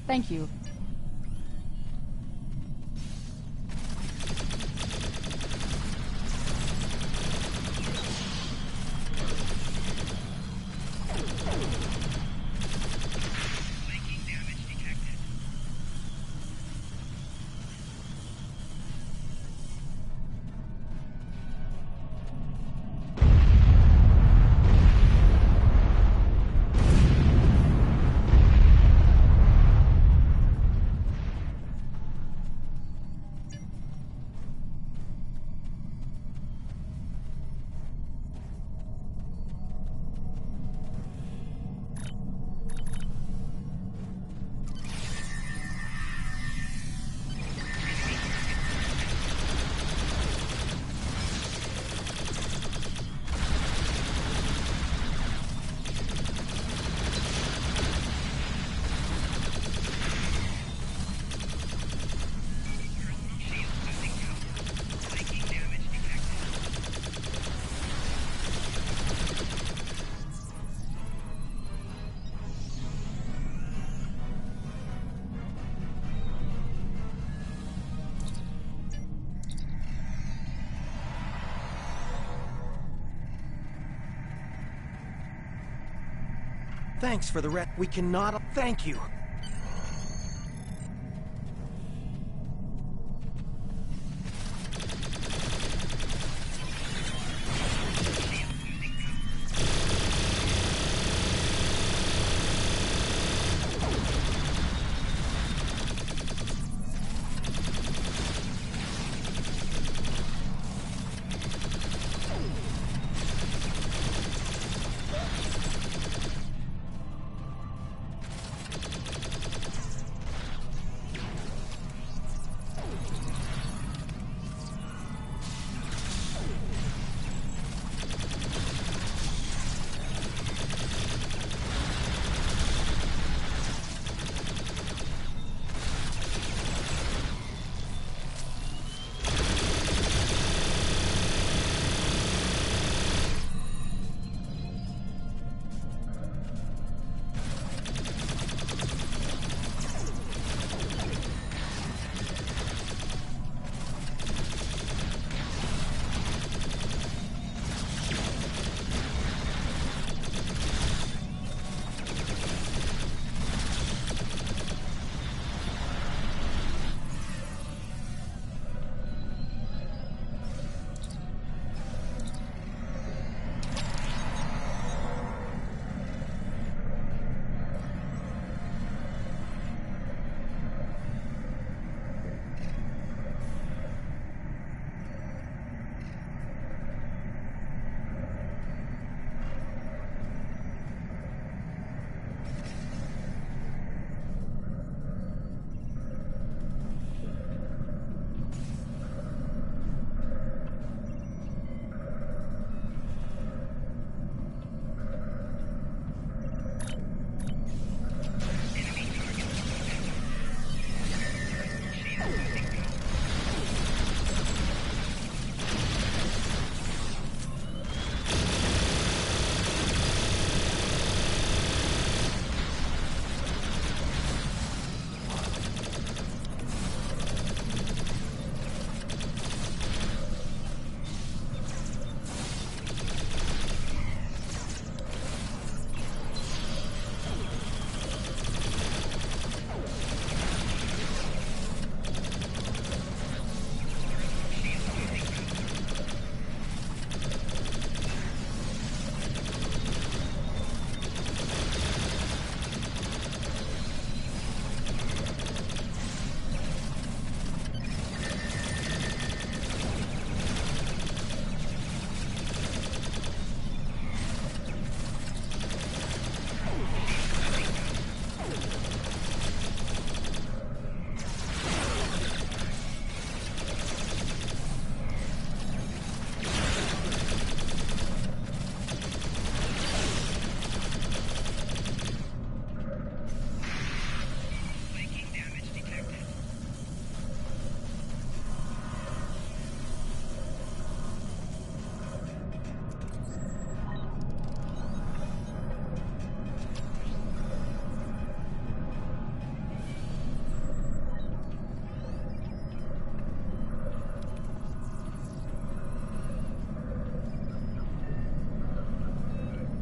Thank you. Thanks for the we cannot... Thank you.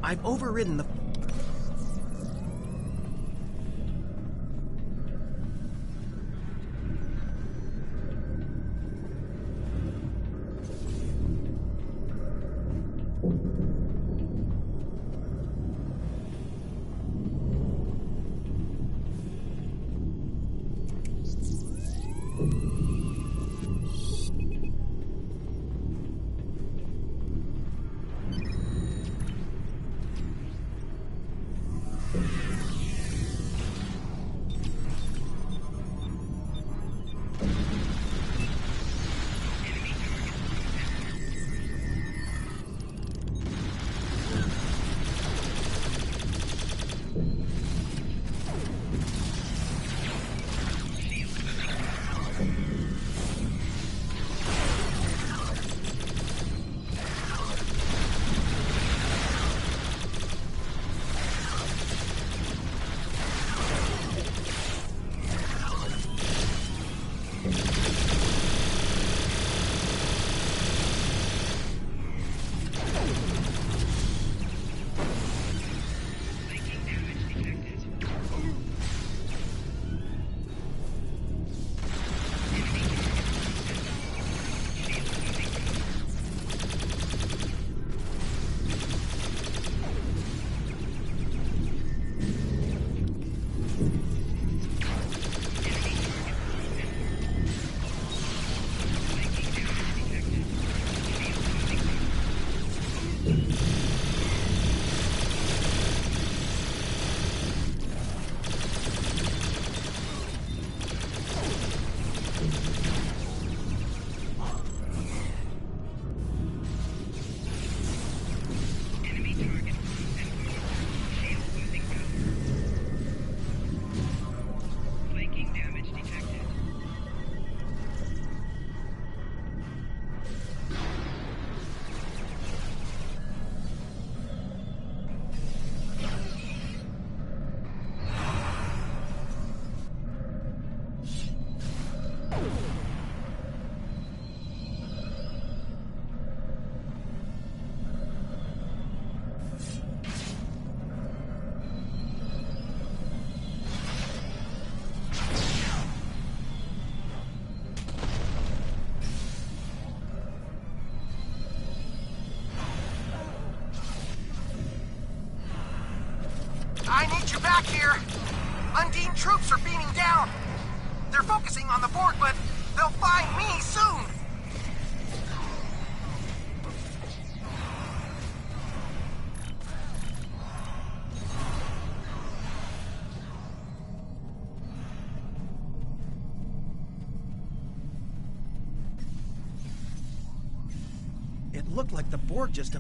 I've overridden the... I need you back here! Undine troops are beating down! They're focusing on the Borg, but they'll find me soon! It looked like the Borg just...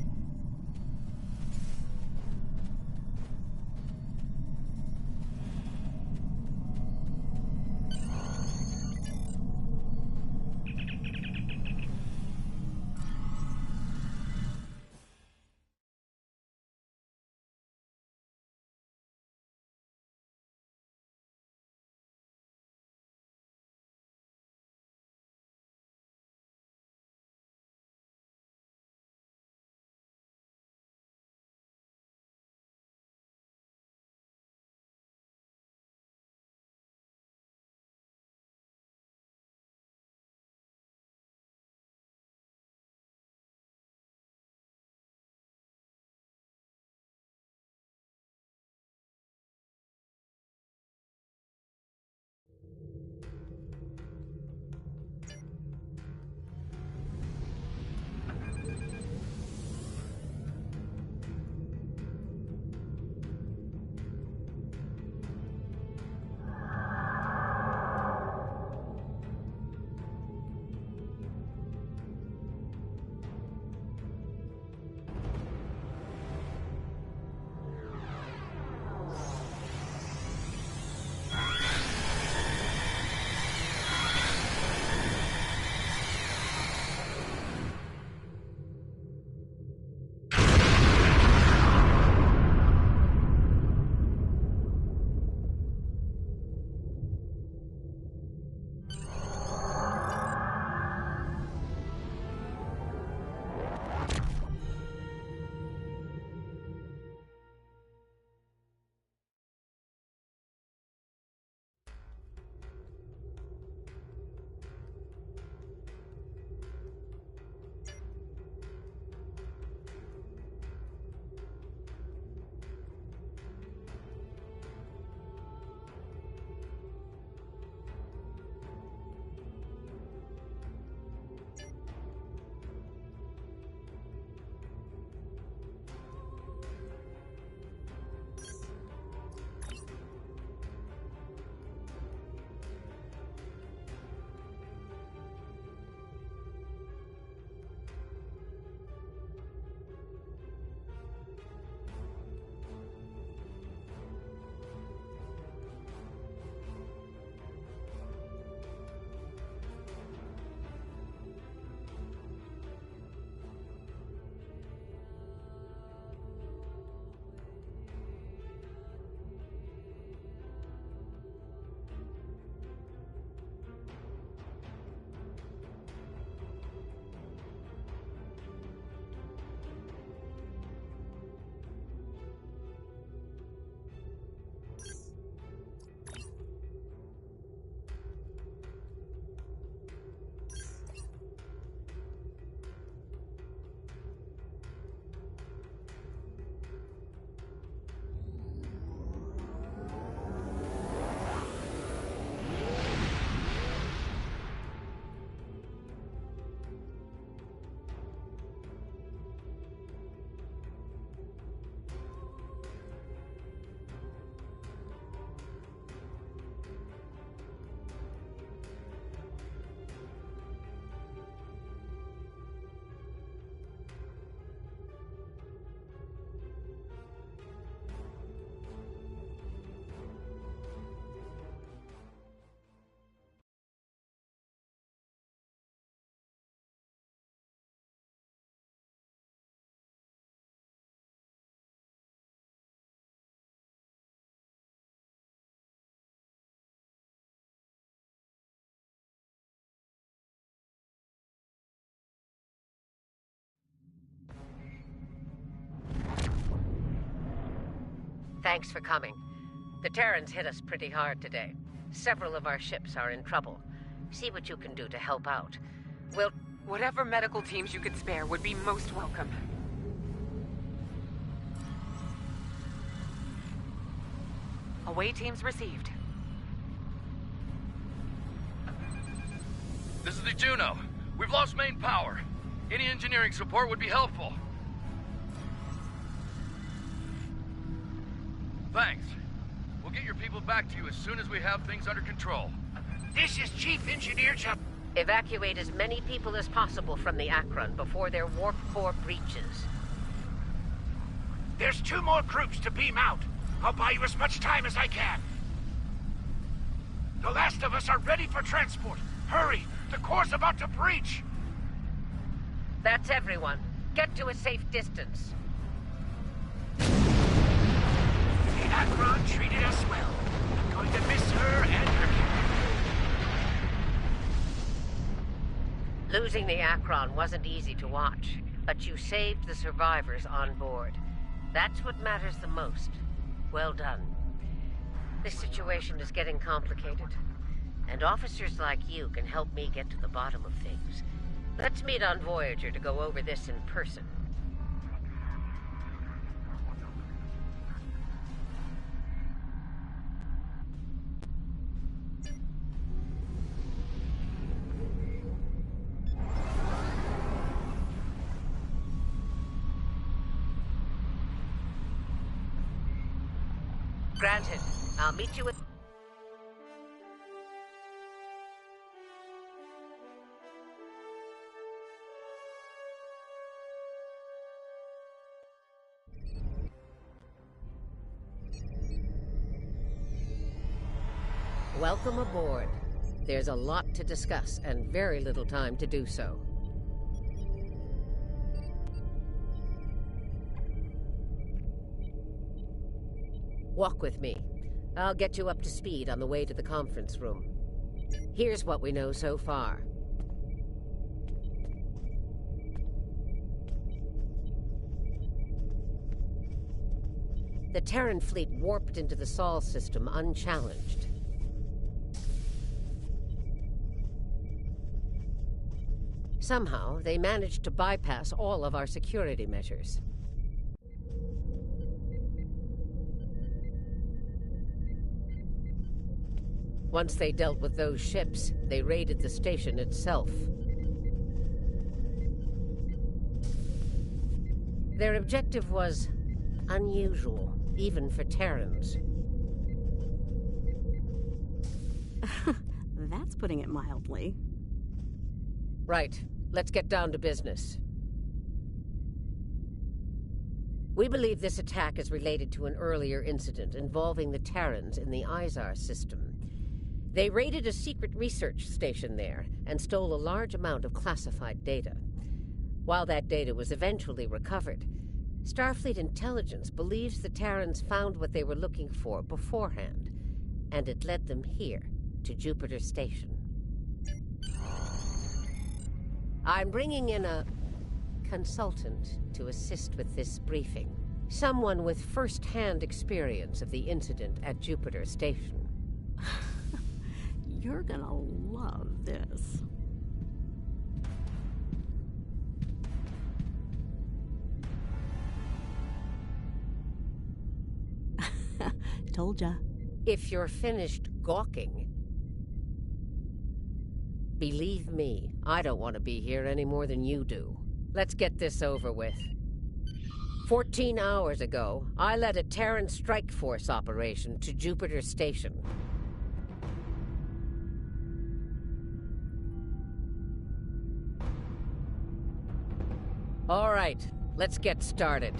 Thanks for coming. The Terrans hit us pretty hard today. Several of our ships are in trouble. See what you can do to help out. We'll... Whatever medical teams you could spare would be most welcome. Away teams received. This is the Juno. We've lost main power. Any engineering support would be helpful. Thanks. We'll get your people back to you as soon as we have things under control. This is Chief Engineer Chuck. Evacuate as many people as possible from the Akron before their warp core breaches. There's 2 more groups to beam out. I'll buy you as much time as I can. The last of us are ready for transport. Hurry! The core's about to breach! That's everyone. Get to a safe distance. The Akron treated us well. I'm going to miss her and her captain. Losing the Akron wasn't easy to watch, but you saved the survivors on board. That's what matters the most. Well done. This situation is getting complicated, and officers like you can help me get to the bottom of things. Let's meet on Voyager to go over this in person. Granted. I'll meet you with... Welcome aboard. There's a lot to discuss and very little time to do so. Walk with me. I'll get you up to speed on the way to the conference room. Here's what we know so far. The Terran fleet warped into the Sol system unchallenged. Somehow, they managed to bypass all of our security measures. Once they dealt with those ships, they raided the station itself. Their objective was unusual, even for Terrans. That's putting it mildly. Right. Let's get down to business. We believe this attack is related to an earlier incident involving the Terrans in the Izar system. They raided a secret research station there and stole a large amount of classified data. While that data was eventually recovered, Starfleet intelligence believes the Terrans found what they were looking for beforehand, and it led them here, to Jupiter Station. I'm bringing in a consultant to assist with this briefing. Someone with first-hand experience of the incident at Jupiter Station. You're gonna love this. Told ya. If you're finished gawking, believe me, I don't want to be here any more than you do. Let's get this over with. 14 hours ago, I led a Terran strike force operation to Jupiter Station. All right, let's get started.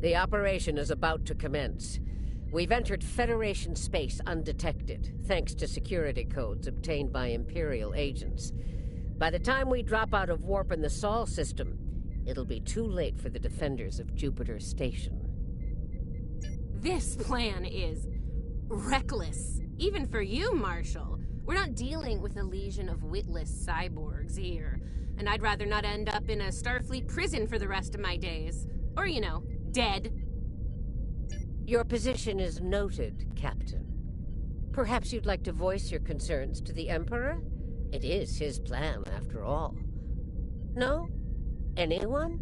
The operation is about to commence. We've entered Federation space undetected, thanks to security codes obtained by Imperial agents. By the time we drop out of warp in the Sol system, it'll be too late for the defenders of Jupiter Station. This plan is reckless. Even for you, Marshal. We're not dealing with a legion of witless cyborgs here. And I'd rather not end up in a Starfleet prison for the rest of my days. Or, you know, dead. Your position is noted, Captain. Perhaps you'd like to voice your concerns to the Emperor? It is his plan, after all. No? Anyone?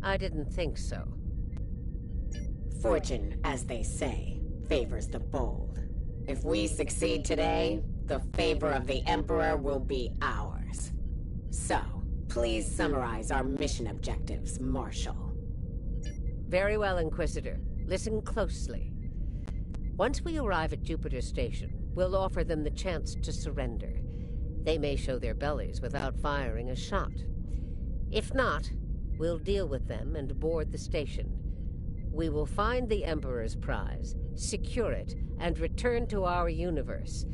I didn't think so. Fortune, as they say, favors the bold. If we succeed today, the favor of the Emperor will be ours. So, please summarize our mission objectives, Marshal. Very well, Inquisitor. Listen closely. Once we arrive at Jupiter Station, we'll offer them the chance to surrender. They may show their bellies without firing a shot. If not, we'll deal with them and board the station. We will find the Emperor's prize, secure it, and return to our universe,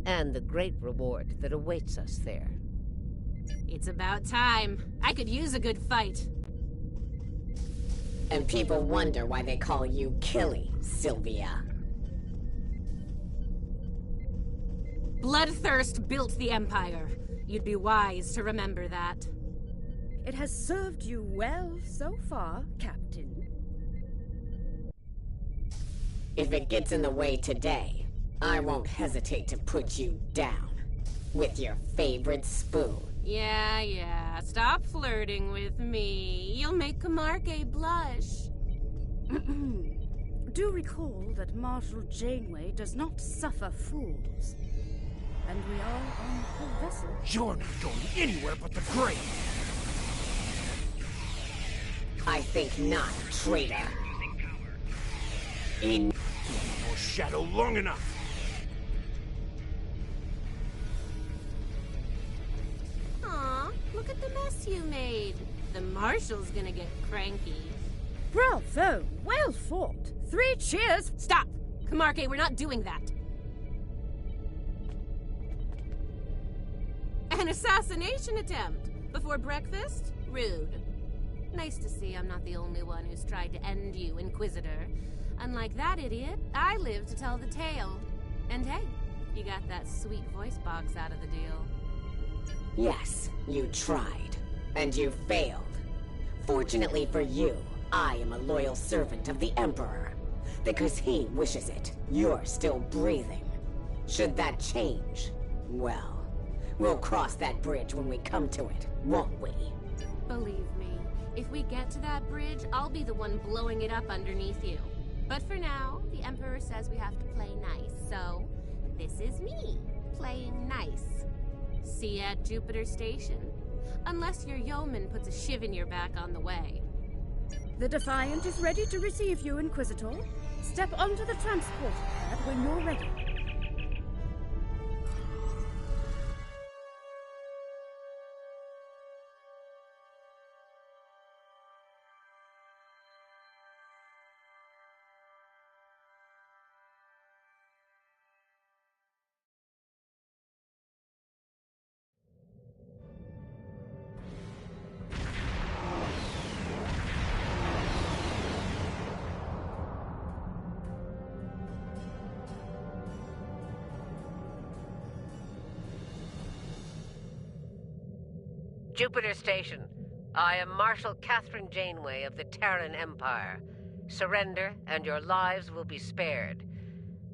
and the great reward that awaits us there. It's about time. I could use a good fight. And people wonder why they call you Killy, Sylvia. Bloodthirst built the Empire. You'd be wise to remember that. It has served you well so far, Captain. If it gets in the way today, I won't hesitate to put you down. With your favorite spoon. Yeah. Stop flirting with me. You'll make Camargue blush. Do recall that Marshal Janeway does not suffer fools. And we are on her vessel. You're not going anywhere but the grave. I think not, traitor. In Your shadow long enough. Aw, look at the mess you made. The Marshal's gonna get cranky. Bravo! Well fought! 3 cheers! Stop! Camargue, we're not doing that. An assassination attempt before breakfast? Rude. Nice to see I'm not the only one who's tried to end you, Inquisitor. Unlike that idiot, I live to tell the tale. And hey, you got that sweet voice box out of the deal. Yes, you tried. And you failed. Fortunately for you, I am a loyal servant of the Emperor. Because he wishes it, you're still breathing. Should that change, well, we'll cross that bridge when we come to it, won't we? Believe me, if we get to that bridge, I'll be the one blowing it up underneath you. But for now, the Emperor says we have to play nice, so this is me, playing nice. See you at Jupiter Station. Unless your yeoman puts a shiv in your back on the way. The Defiant is ready to receive you, Inquisitor. Step onto the transport pad when you're ready. Jupiter Station. I am Marshal Catherine Janeway of the Terran Empire. Surrender, and your lives will be spared.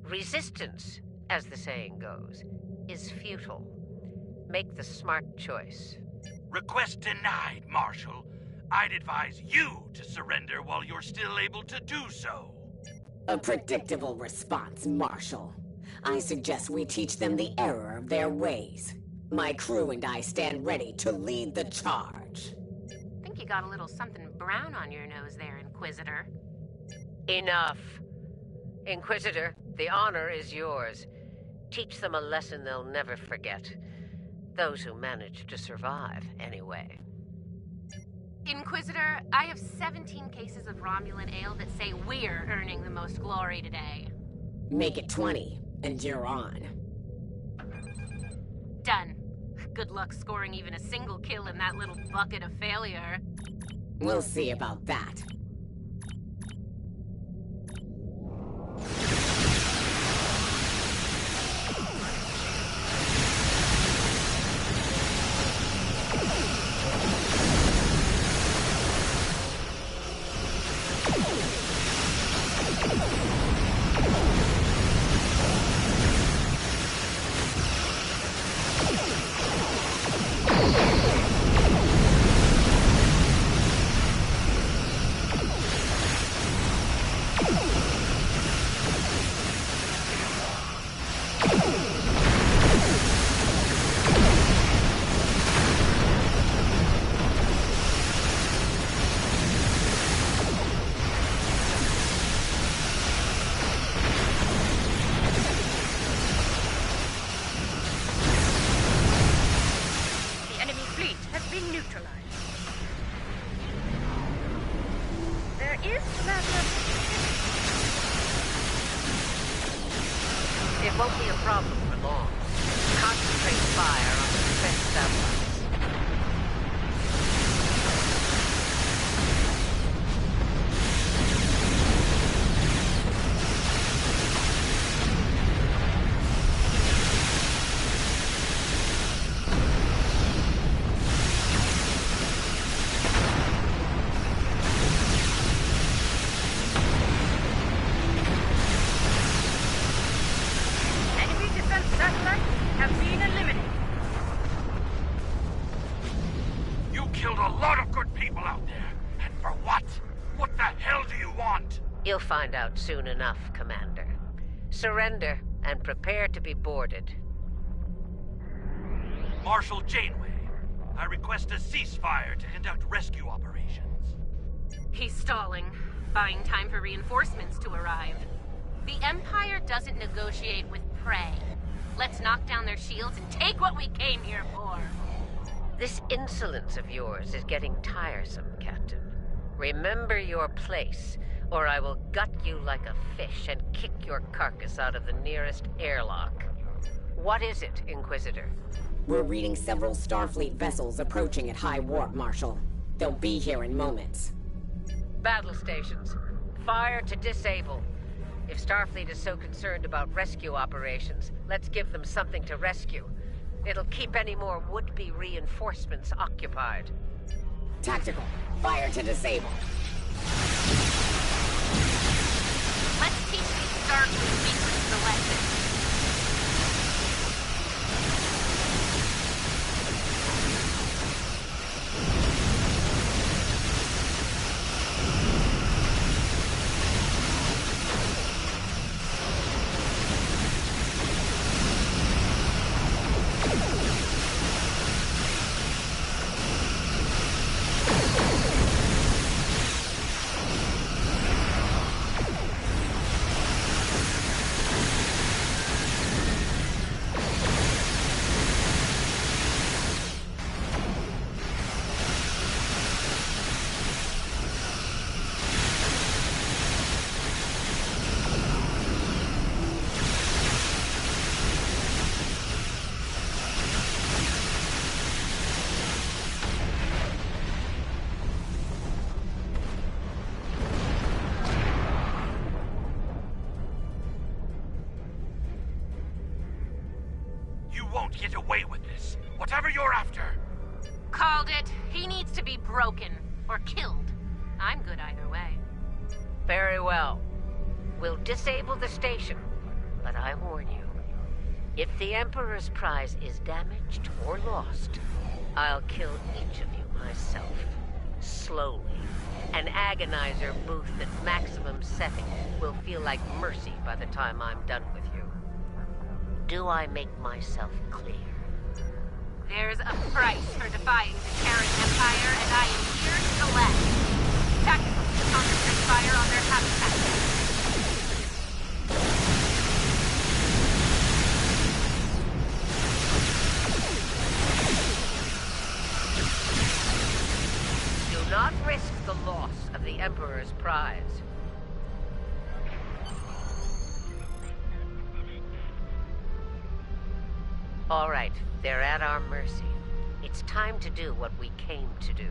Resistance, as the saying goes, is futile. Make the smart choice. Request denied, Marshal. I'd advise you to surrender while you're still able to do so. A predictable response, Marshal. I suggest we teach them the error of their ways. My crew and I stand ready to lead the charge. Think you got a little something brown on your nose there, Inquisitor. Enough. Inquisitor, the honor is yours. Teach them a lesson they'll never forget. Those who manage to survive, anyway. Inquisitor, I have 17 cases of Romulan ale that say we're earning the most glory today. Make it 20, and you're on. Done. Good luck scoring even a single kill in that little bucket of failure. We'll see about that. won't be a problem for long. Concentrate fire on the defense satellites. You'll find out soon enough, Commander. Surrender and prepare to be boarded. Marshal Janeway, I request a ceasefire to conduct rescue operations. He's stalling, buying time for reinforcements to arrive. The Empire doesn't negotiate with prey. Let's knock down their shields and take what we came here for. This insolence of yours is getting tiresome, Captain. Remember your place, or I will gut you like a fish and kick your carcass out of the nearest airlock. What is it, Inquisitor? We're reading several Starfleet vessels approaching at high warp, Marshal. They'll be here in moments. Battle stations. Fire to disable. If Starfleet is so concerned about rescue operations, let's give them something to rescue. It'll keep any more would-be reinforcements occupied. Tactical. Fire to disable. Let's teach these Starfleet weaklings a lesson. Get away with this. Whatever you're after. Called it. He needs to be broken. Or killed. I'm good either way. Very well. We'll disable the station. But I warn you, if the Emperor's prize is damaged or lost, I'll kill each of you myself. Slowly. An agonizer booth at maximum setting will feel like mercy by the time I'm done with you. Do I make myself clear? There's a price for defying the Terran Empire, and I am here to collect. Tactical, concentrate fire on their habitat. Do not risk the loss of the Emperor's prize. All right, they're at our mercy. It's time to do what we came to do.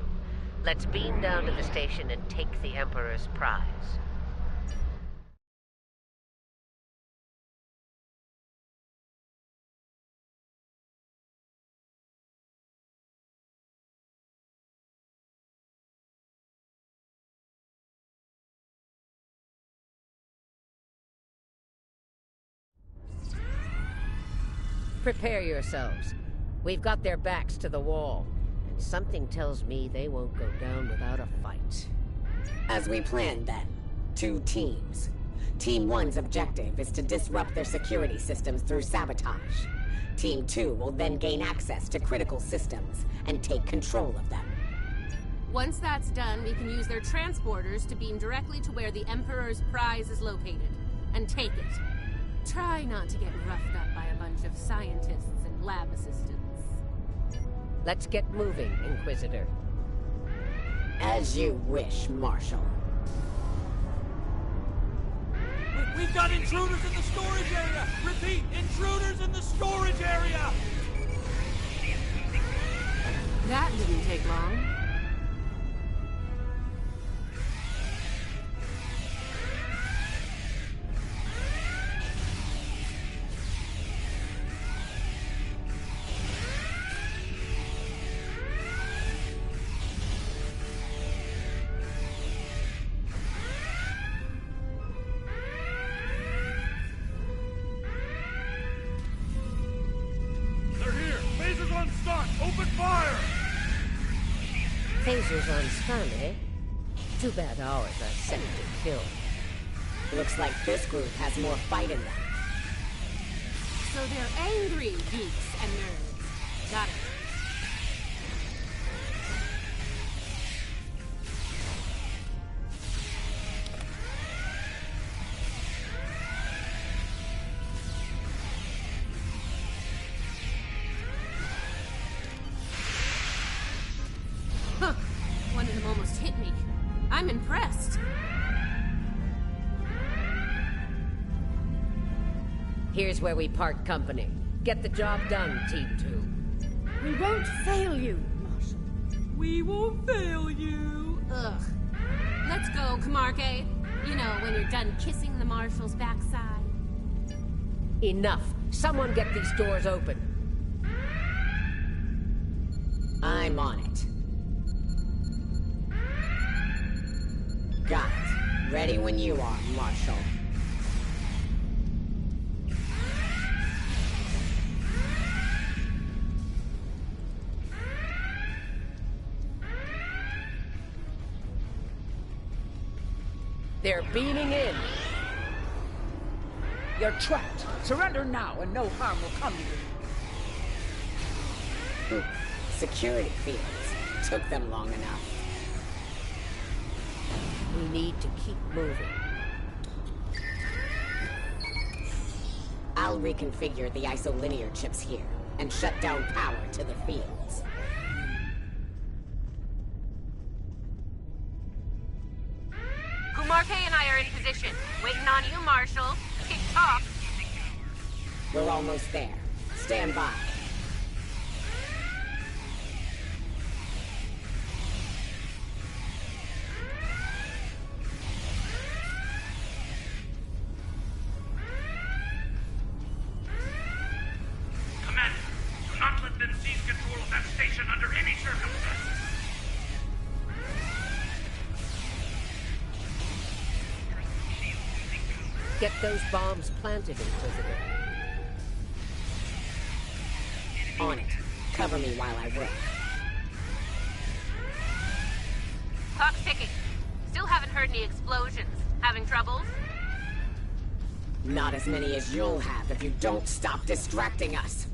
Let's beam down to the station and take the Emperor's prize. Prepare yourselves. We've got their backs to the wall. And something tells me they won't go down without a fight. As we planned, then. 2 teams. Team 1's objective is to disrupt their security systems through sabotage. Team 2 will then gain access to critical systems and take control of them. Once that's done, we can use their transporters to beam directly to where the Emperor's prize is located, and take it. Try not to get roughed up by a bunch of scientists and lab assistants. Let's get moving, Inquisitor. As you wish, Marshal. We We've got intruders in the storage area! Repeat, intruders in the storage area! That didn't take long. They're here! Phasers on stun! Open fire! Phasers on stun, eh? Too bad ours are set to kill. Looks like this group has more fight in them. So they're angry geeks and nerds. Got it. Huh. One of them almost hit me. I'm impressed. Here's where we part company. Get the job done, Team 2. We won't fail you, Marshal. We won't fail you. Ugh. Let's go, Camarque. You know, when you're done kissing the Marshal's backside. Enough. Someone get these doors open. I'm on it. Got it. Ready when you are, Marshal. They're beaming in. You're trapped. Surrender now and no harm will come to you. Security fields. Took them long enough. We need to keep moving. I'll reconfigure the isolinear chips here and shut down power to the fields. Camarque and I are in position. Waiting on you, Marshal. Tick tock. We're almost there. Stand by. Commander, do not let them seize control of that station under any circumstances. Get those bombs planted, Inquisitor. On it. Cover me while I work. Clock's ticking. Still haven't heard any explosions. Having troubles? Not as many as you'll have if you don't stop distracting us.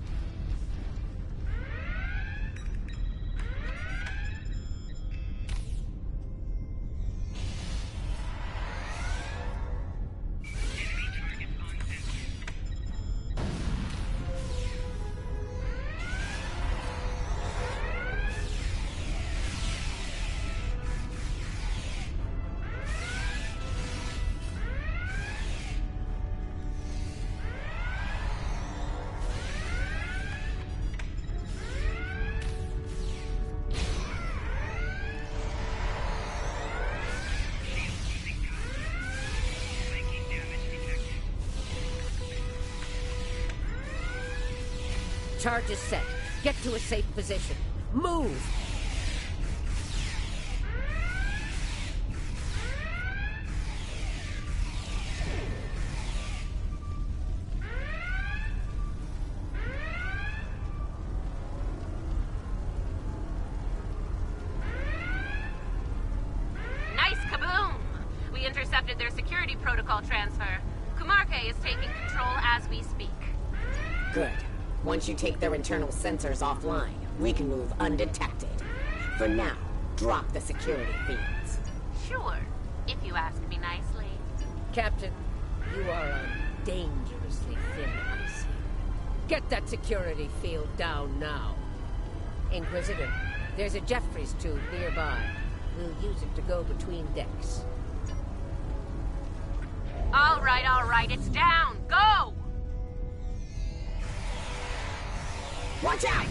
Charge is set. Get to a safe position. Move! Nice kaboom! We intercepted their security protocol transfer. Camarque is taking control as we speak. Good. Once you take their internal sensors offline, we can move undetected. For now, drop the security feeds. Sure, if you ask me nicely. Captain, you are on dangerously thin ice. Get that security field down now. Inquisitor, there's a Jeffries tube nearby. We'll use it to go between decks. All right, all right. right, it's down. Go! Watch out!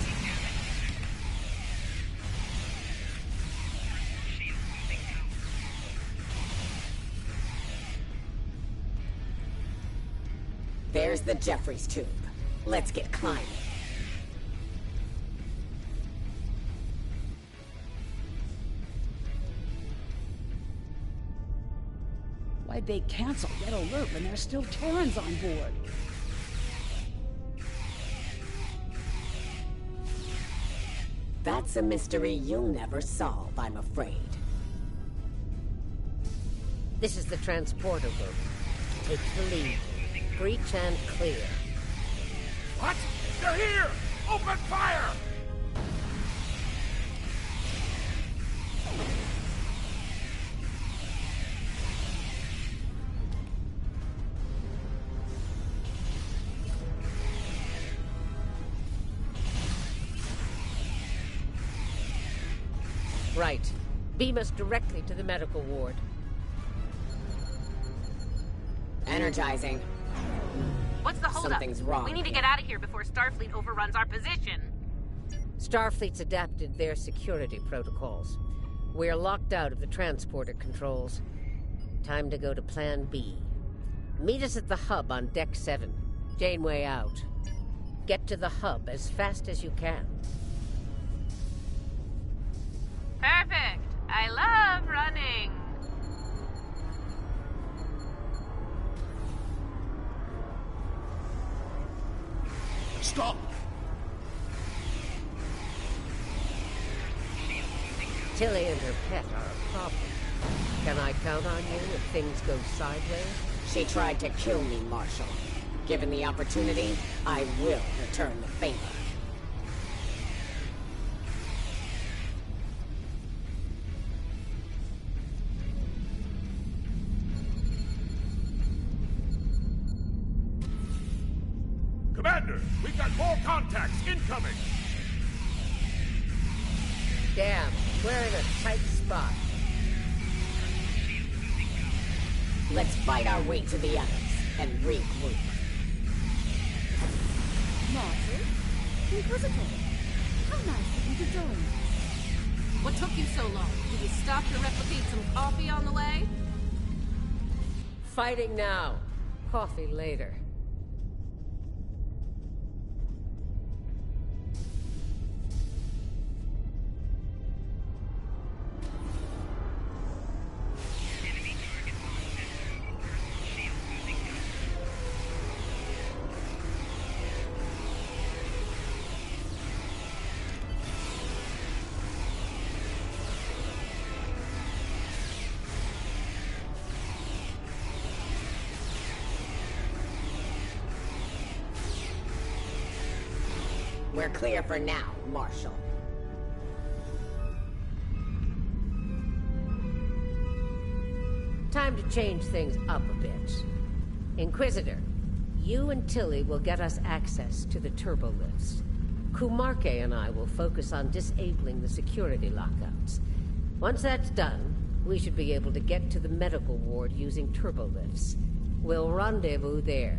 There's the Jeffries tube. Let's get climbing. Why'd they cancel Red Alert when there's still Terrans on board? That's a mystery you'll never solve, I'm afraid. This is the transporter room. Take the lead. Breach and clear. What? They're here! Open fire! Right. Beam us directly to the medical ward. Energizing. What's the holdup? Something's wrong We need to here. get out of here before Starfleet overruns our position. Starfleet's adapted their security protocols. We're locked out of the transporter controls. Time to go to Plan B. Meet us at the hub on Deck 7. Janeway out. Get to the hub as fast as you can. Perfect. I love running. Stop! Tilly and her pet are a problem. Can I count on you if things go sideways? She tried to kill me, Marshal. Given the opportunity, I will return the favor. Commander, we've got more contacts incoming! Damn, we're in a tight spot. Let's fight our way to the others and regroup. Marshal? Inquisitor? How nice of you to join us. What took you so long? Did you stop to replicate some coffee on the way? Fighting now. Coffee later. We're clear for now, Marshal. Time to change things up a bit. Inquisitor, you and Tilly will get us access to the turbolifts. Kumarke and I will focus on disabling the security lockouts. Once that's done, we should be able to get to the medical ward using turbolifts. We'll rendezvous there.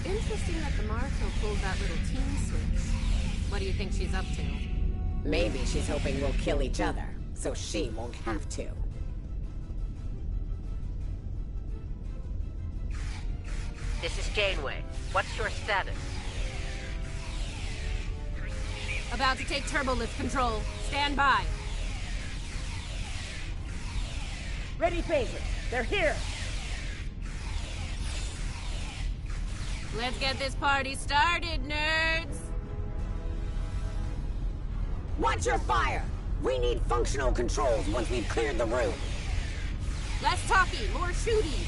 Interesting that the Marshal pulled that little team switch. What do you think she's up to? Maybe she's hoping we'll kill each other, so she won't have to. This is Janeway. What's your status? About to take turbolift control. Stand by. Ready phasers. They're here. Let's get this party started, nerds! Watch your fire! We need functional controls once we've cleared the room. Less talky, more shooty.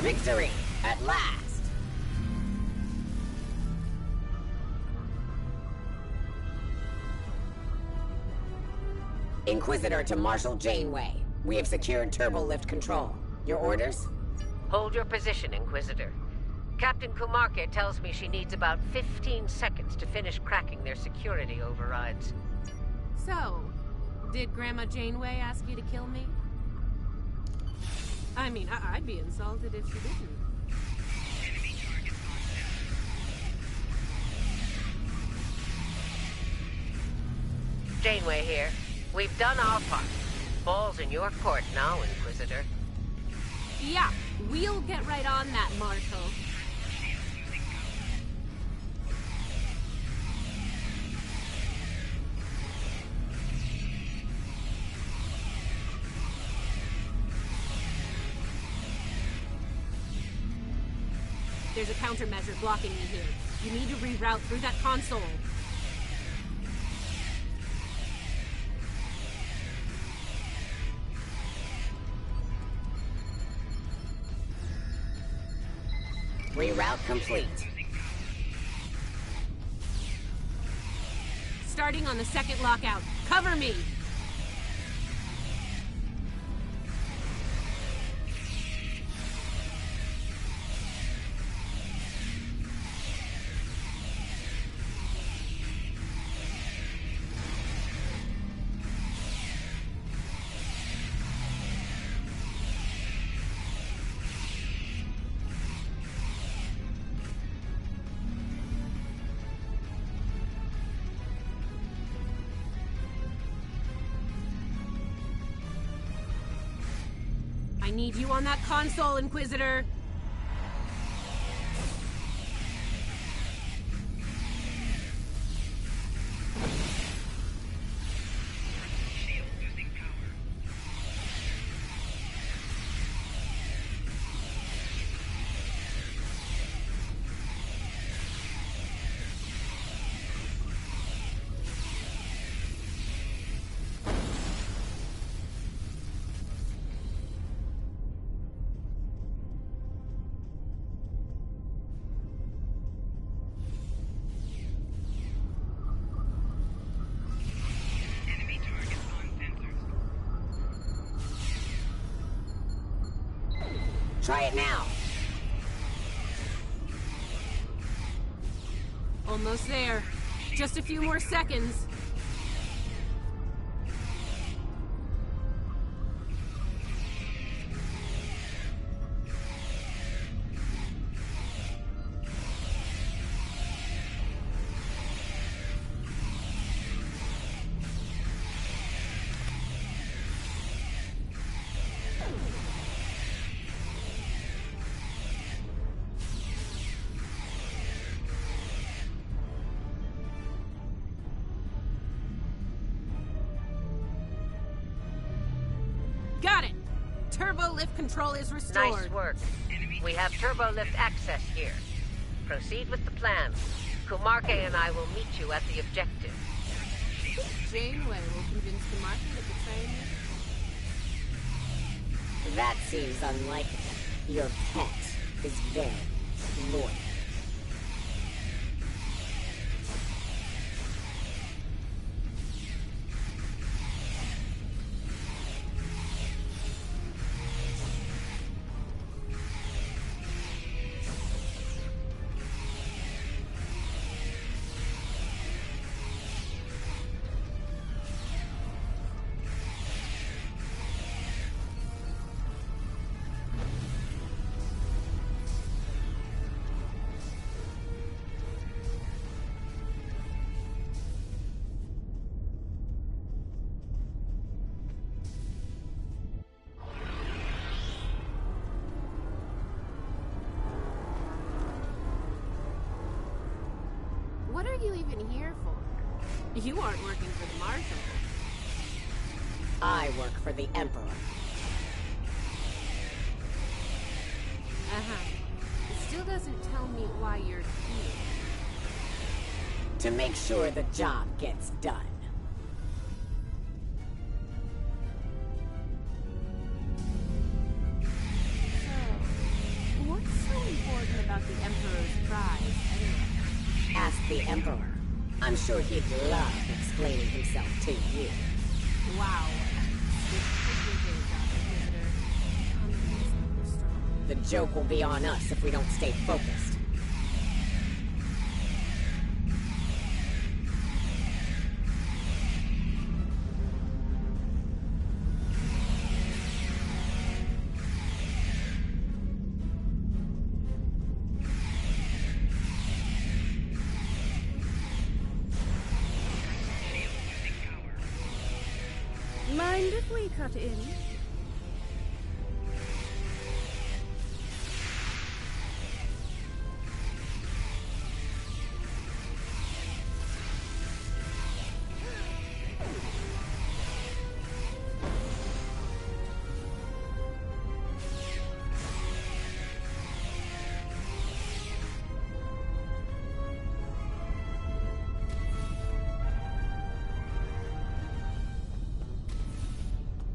Victory, at last! Inquisitor to Marshal Janeway. We have secured turbolift control. Your orders? Hold your position, Inquisitor. Captain Kumarke tells me she needs about 15 seconds to finish cracking their security overrides. So, did Grandma Janeway ask you to kill me? I mean, I'd be insulted if she didn't. Janeway here. We've done our part. Ball's in your court now, Inquisitor. Yeah, we'll get right on that, Marshal. There's a countermeasure blocking me here. You need to reroute through that console. Reroute complete. Starting on the second lockout. Cover me! I need you on that console, Inquisitor! Try it now. Almost there. Just a few more seconds. Got it! Turbo lift control is restored. Nice work. We have turbo lift access here. Proceed with the plan. Kumarke and I will meet you at the objective. Janeway will convince Kumarke to betray me. That seems unlikely. Your pet is very loyal. What are you even here for? You aren't working for the Marshal. I work for the Emperor. It still doesn't tell me why you're here. To make sure the job gets done. So, I'm sure he'd love explaining himself to you. Wow. The joke will be on us if we don't stay focused. Mind if we cut in?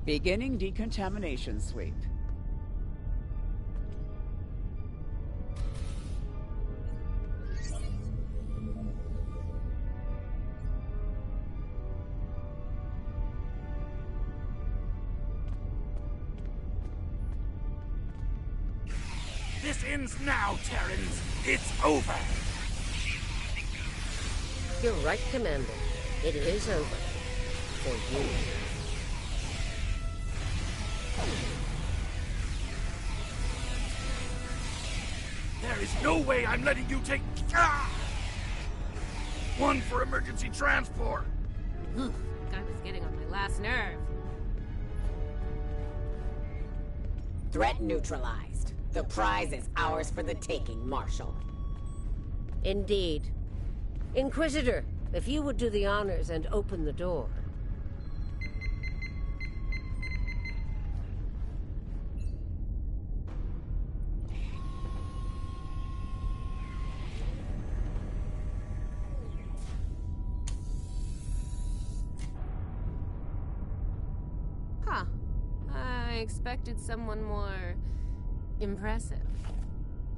Beginning decontamination sweep. This ends now, Terrans. It's over. You're right, Commander. It is over. For you. There is no way I'm letting you take... One for emergency transport. Guy was getting on my last nerve. Threat neutralized. The prize is ours for the taking, Marshal. Indeed. Inquisitor, if you would do the honors and open the door. Huh. I expected someone more impressive.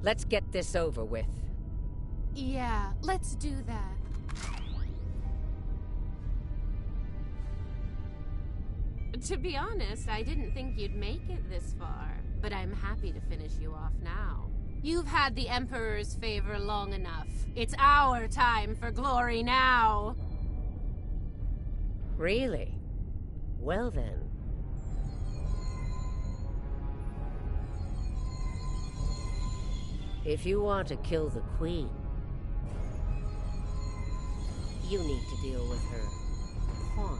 Let's get this over with. Yeah, let's do that. To be honest, I didn't think you'd make it this far, but I'm happy to finish you off now. You've had the Emperor's favor long enough. It's our time for glory now! Really? Well then. If you want to kill the Queen, you need to deal with her pawns.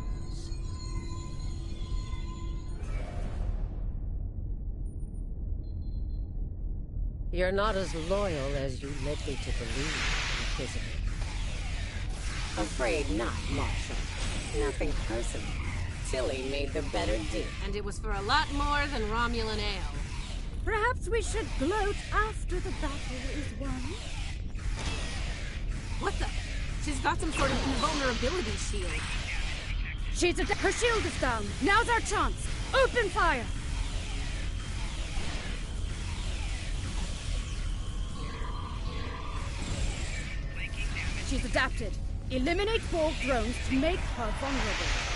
You're not as loyal as you led me to believe, Inquisitor. Afraid not, Marshal. Nothing personal. Tilly made the better deal. And it was for a lot more than Romulan ale. Perhaps we should gloat after the battle is won. What the? She's got some sort of invulnerability shield. Her shield is down. Now's our chance. Open fire! She's adapted. Eliminate Borg drones to make her vulnerable.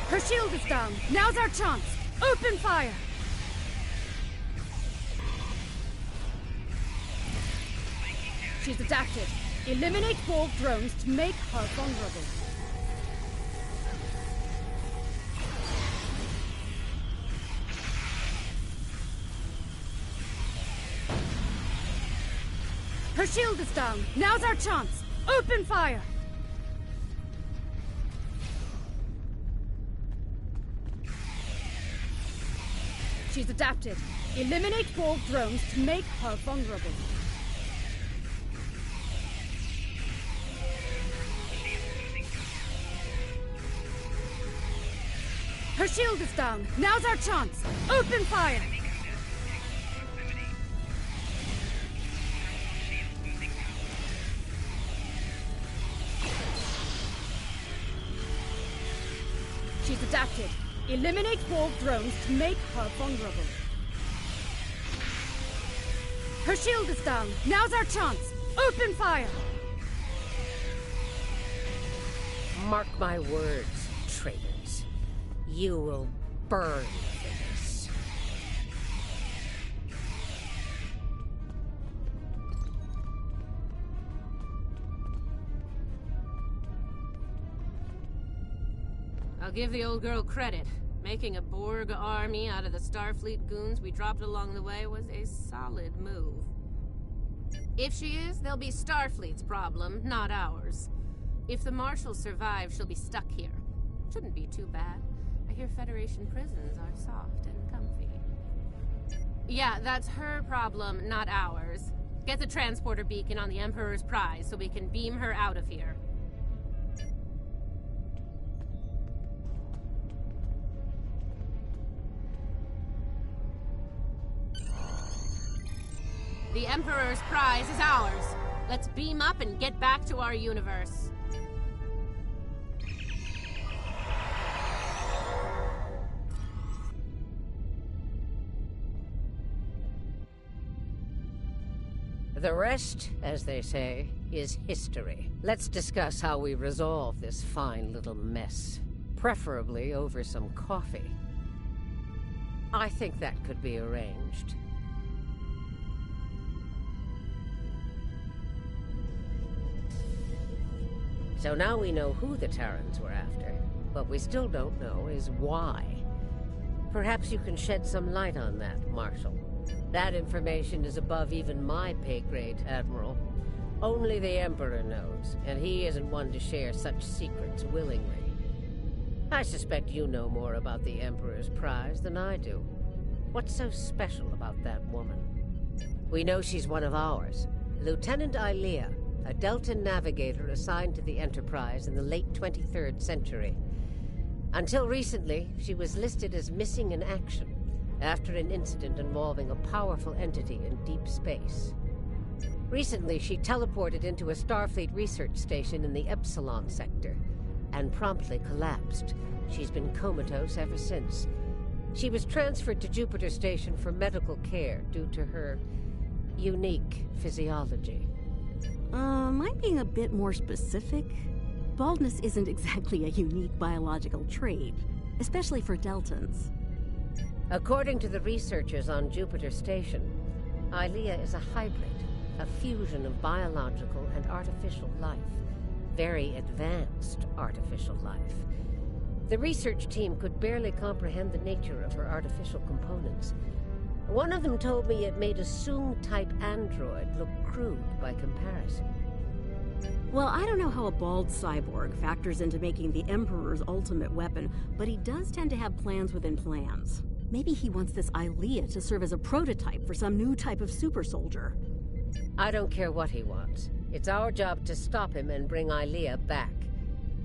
Her shield is down. Now's our chance. Open fire! She's adapted. Eliminate Borg drones to make her vulnerable. Her shield is down. Now's our chance. Open fire! She's adapted. Eliminate Borg drones to make her vulnerable. Her shield is down. Now's our chance. Open fire! She's adapted. Eliminate Borg drones to make her vulnerable. Her shield is down. Now's our chance. Open fire! Mark my words, traitors. You will burn for this. I'll give the old girl credit. Making a Borg army out of the Starfleet goons we dropped along the way was a solid move. If she is, they'll be Starfleet's problem, not ours. If the Marshals survive, she'll be stuck here. Shouldn't be too bad. I hear Federation prisons are soft and comfy. Yeah, that's her problem, not ours. Get the transporter beacon on the Emperor's prize so we can beam her out of here. The Emperor's prize is ours. Let's beam up and get back to our universe. The rest, as they say, is history. Let's discuss how we resolve this fine little mess. Preferably over some coffee. I think that could be arranged. So now we know who the Terrans were after. What we still don't know is why. Perhaps you can shed some light on that, Marshal. That information is above even my pay grade, Admiral. Only the Emperor knows, and he isn't one to share such secrets willingly. I suspect you know more about the Emperor's prize than I do. What's so special about that woman? We know she's one of ours, Lieutenant Ilea, a Deltan navigator assigned to the Enterprise in the late 23rd century. Until recently, she was listed as missing in action after an incident involving a powerful entity in deep space. Recently, she teleported into a Starfleet research station in the Epsilon sector and promptly collapsed. She's been comatose ever since. She was transferred to Jupiter Station for medical care due to her unique physiology. Am I being a bit more specific? Baldness isn't exactly a unique biological trait, especially for Deltans. According to the researchers on Jupiter Station, Ilea is a hybrid, a fusion of biological and artificial life. Very advanced artificial life. The research team could barely comprehend the nature of her artificial components. One of them told me it made a Soong-type android look crude by comparison. Well, I don't know how a bald cyborg factors into making the Emperor's ultimate weapon, but he does tend to have plans within plans. Maybe he wants this Ilea to serve as a prototype for some new type of super soldier. I don't care what he wants. It's our job to stop him and bring Ilea back.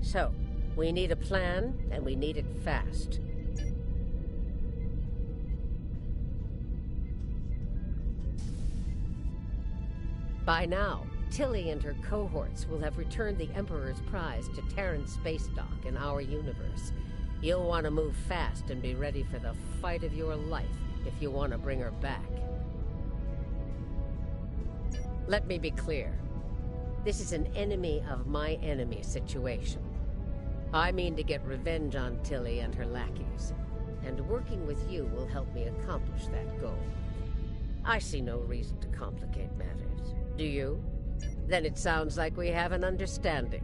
So, we need a plan, and we need it fast. By now, Tilly and her cohorts will have returned the Emperor's prize to Terran space dock in our universe. You'll want to move fast and be ready for the fight of your life if you want to bring her back. Let me be clear. This is an enemy of my enemy situation. I mean to get revenge on Tilly and her lackeys, and working with you will help me accomplish that goal. I see no reason to complicate matters. Do you? Then it sounds like we have an understanding.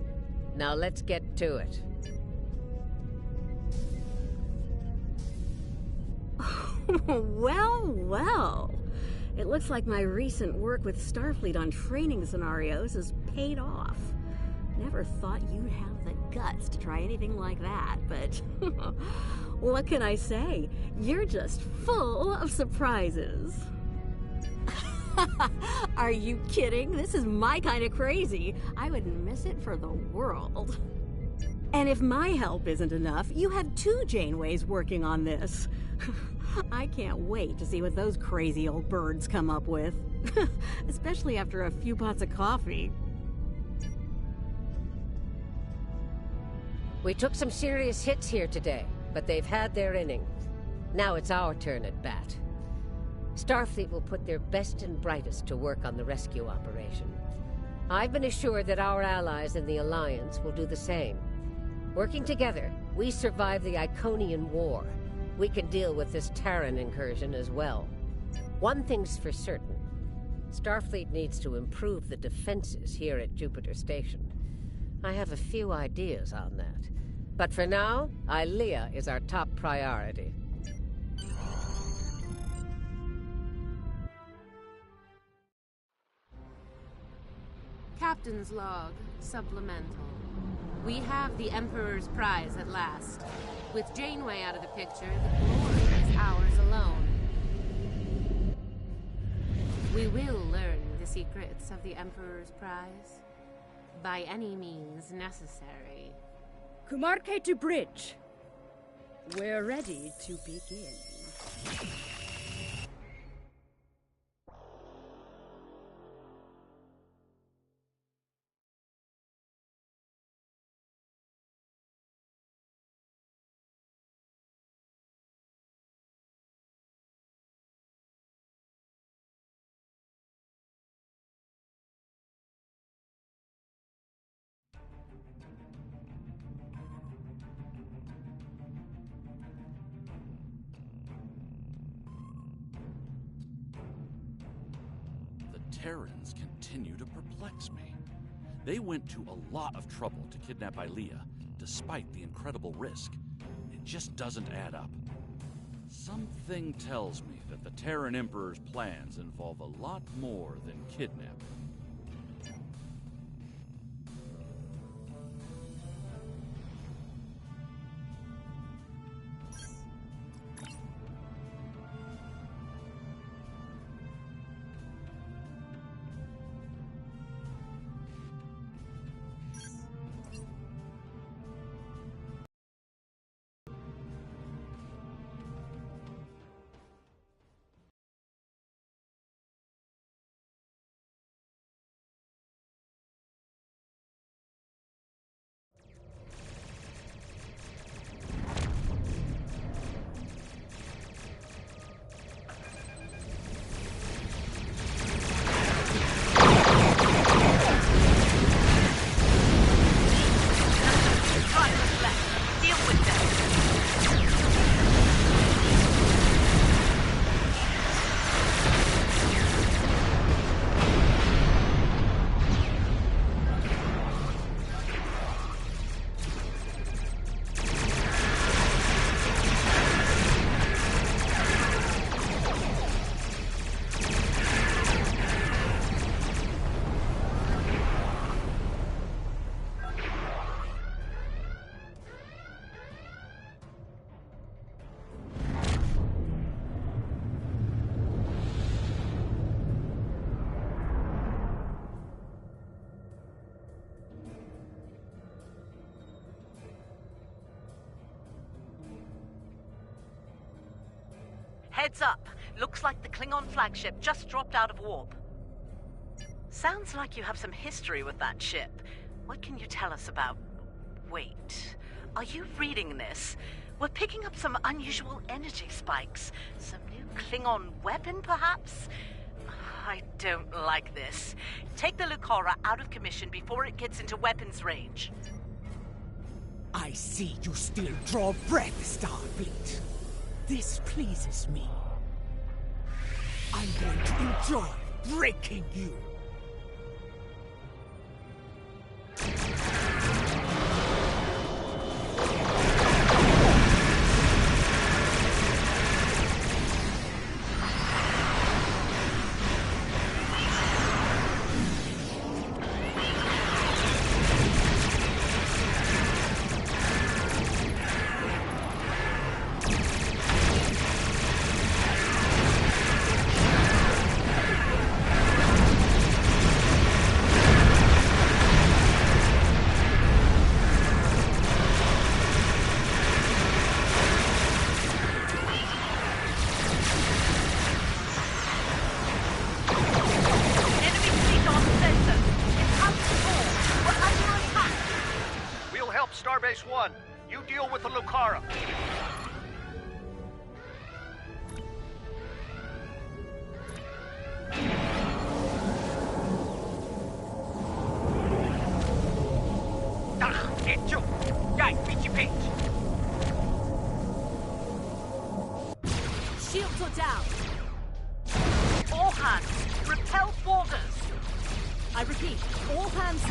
Now let's get to it. Well, well. It looks like my recent work with Starfleet on training scenarios has paid off. Never thought you'd have the guts to try anything like that, but what can I say? You're just full of surprises. Are you kidding? This is my kind of crazy. I wouldn't miss it for the world. And if my help isn't enough, you have 2 Janeways working on this. I can't wait to see what those crazy old birds come up with. Especially after a few pots of coffee. We took some serious hits here today. but they've had their inning. Now it's our turn at bat. Starfleet will put their best and brightest to work on the rescue operation. I've been assured that our allies in the Alliance will do the same. Working together, we survive the Iconian War. We can deal with this Terran incursion as well. One thing's for certain. Starfleet needs to improve the defenses here at Jupiter Station. I have a few ideas on that. But for now, Ilea is our top priority. Captain's log, supplemental. We have the Emperor's prize at last. With Janeway out of the picture, the glory is ours alone. We will learn the secrets of the Emperor's prize. By any means necessary. Kumarke to bridge. We're ready to begin. Terrans continue to perplex me. They went to a lot of trouble to kidnap Ilea, despite the incredible risk. It just doesn't add up. Something tells me that the Terran Emperor's plans involve a lot more than kidnapping. Heads up. Looks like the Klingon flagship just dropped out of warp. Sounds like you have some history with that ship. What can you tell us about... Wait. Are you reading this? We're picking up some unusual energy spikes. Some new Klingon weapon, perhaps? I don't like this. Take the Lucora out of commission before it gets into weapons range. I see you still draw breath, Starfleet. This pleases me. I'm going to enjoy breaking you. Starbase 1, you you deal with the Lucara. Hecho! Dai, pinci pinch! Shields are down. All hands, repel boarders. I repeat, all hands.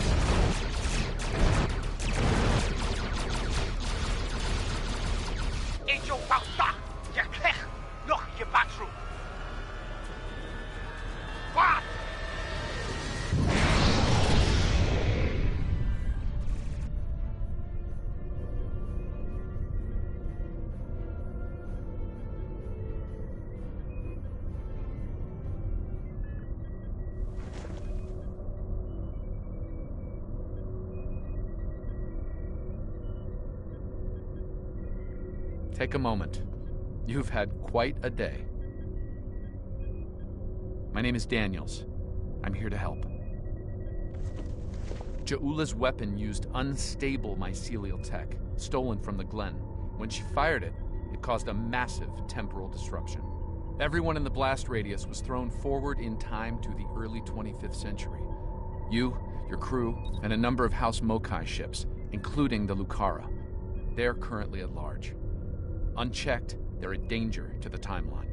Hecho basta! Je krijgt nog je bathroom! Wat? Take a moment. You've had quite a day. My name is Daniels. I'm here to help. Ja'ula's weapon used unstable mycelial tech, stolen from the Glen. When she fired it, it caused a massive temporal disruption. Everyone in the blast radius was thrown forward in time to the early 25th century. You, your crew, and a number of House Mokai ships, including the Lucara. They're currently at large. Unchecked, they're a danger to the timeline.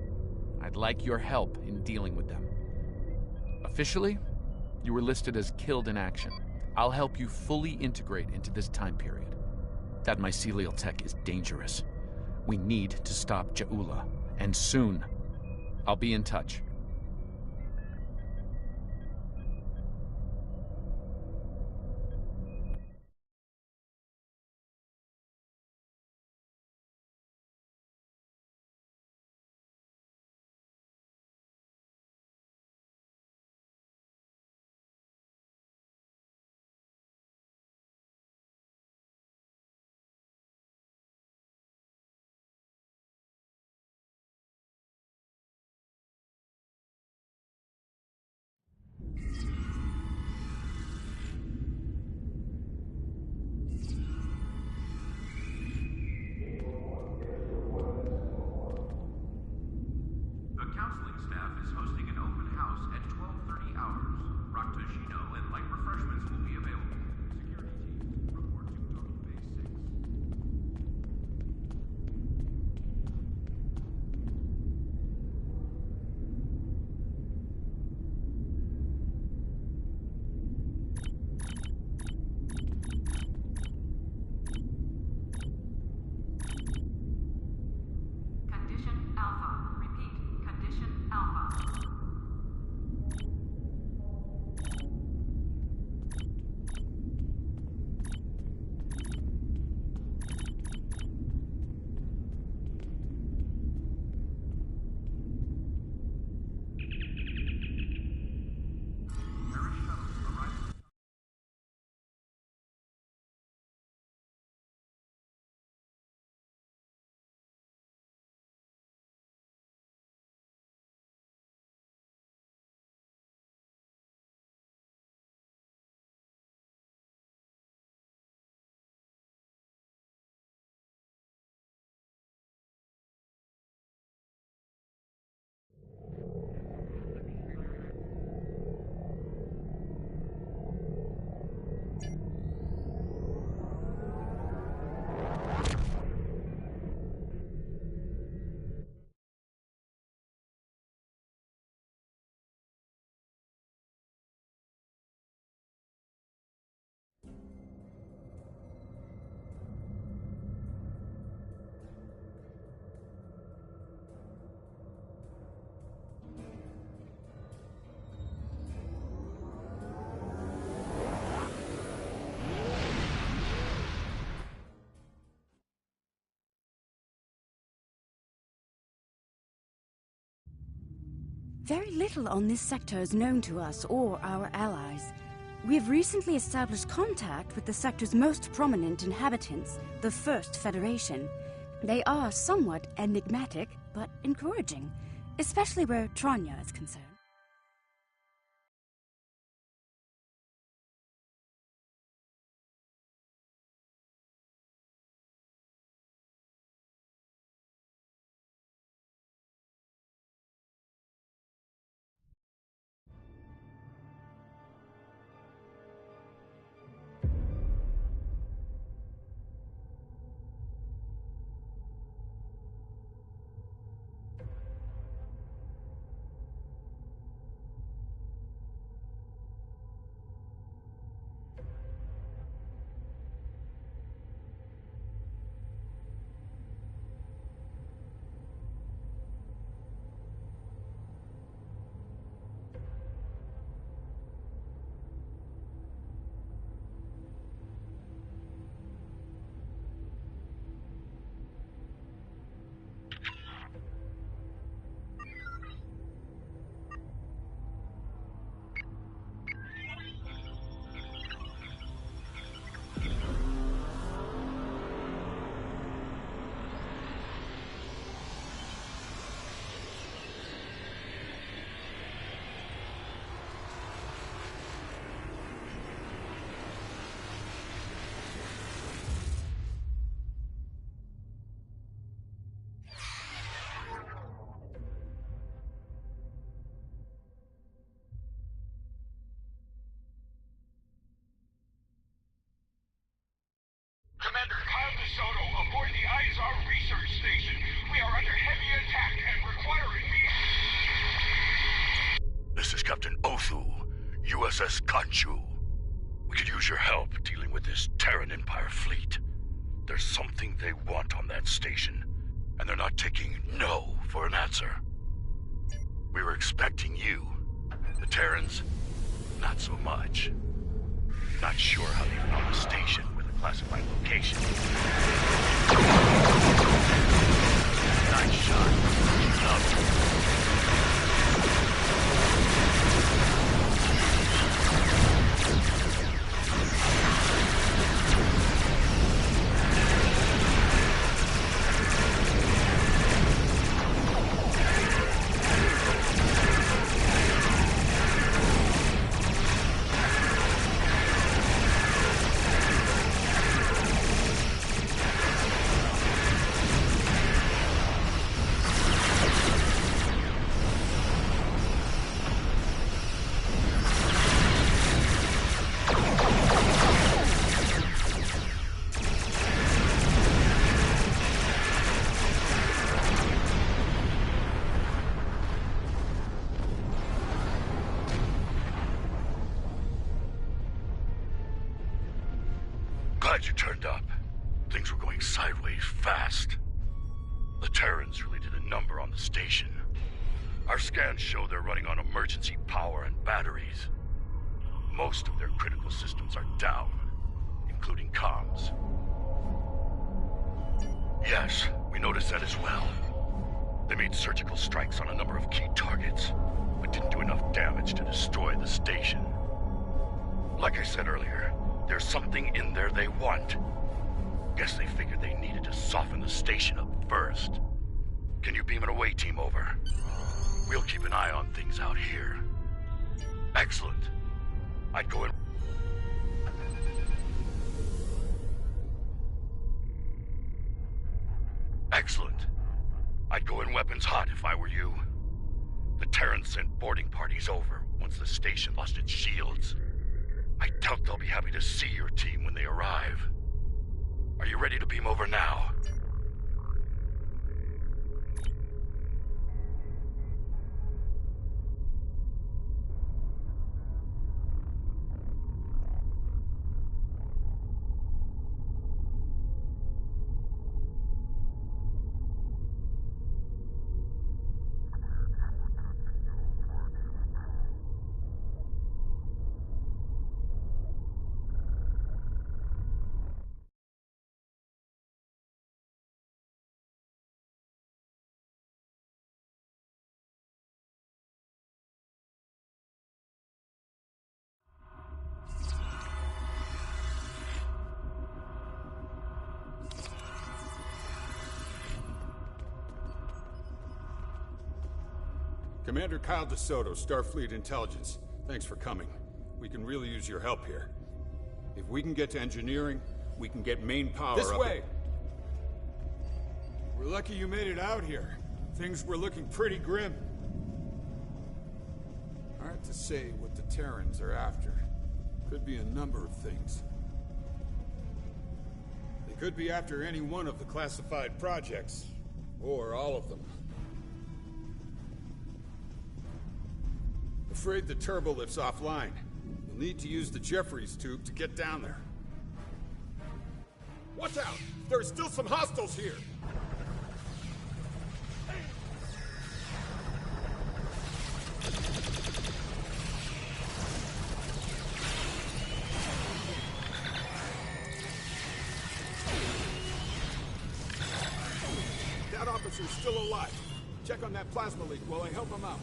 I'd like your help in dealing with them. Officially, you were listed as killed in action. I'll help you fully integrate into this time period. That mycelial tech is dangerous. We need to stop Ja'ula, and soon. I'll be in touch. Very little on this sector is known to us or our allies. We have recently established contact with the sector's most prominent inhabitants, the First Federation. They are somewhat enigmatic, but encouraging, especially where Tranya is concerned. us, Kanchu. We could use your help dealing with this Terran Empire fleet. There's something they want on that station, and they're not taking no for an answer. We were expecting you. The Terrans, not so much. Not sure how they found the station with a classified location. Nice shot. Love. Glad you turned up. Things were going sideways fast. The Terrans really did a number on the station. Our scans show they're running on emergency power and batteries. Most of their critical systems are down, including comms. Yes, we noticed that as well. They made surgical strikes on a number of key targets, but didn't do enough damage to destroy the station. Like I said earlier, there's something in there they want. Guess they figured they needed to soften the station up first. Can you beam an away team over? We'll keep an eye on things out here. Excellent. I'd go in... Excellent. I'd go in weapons hot if I were you. The Terrans sent boarding parties over once the station lost its shields. I doubt they'll be happy to see your team when they arrive. Are you ready to beam over now? Commander Kyle DeSoto, Starfleet Intelligence. Thanks for coming. We can really use your help here. If we can get to engineering, we can get main power This up way! We're lucky you made it out here. Things were looking pretty grim. Hard to say what the Terrans are after. Could be a number of things. They could be after any one of the classified projects. Or all of them. Afraid the turbo lift's offline. You'll need to use the Jeffries tube to get down there. Watch out! There are still some hostiles here! That officer's still alive. Check on that plasma leak while I help him out.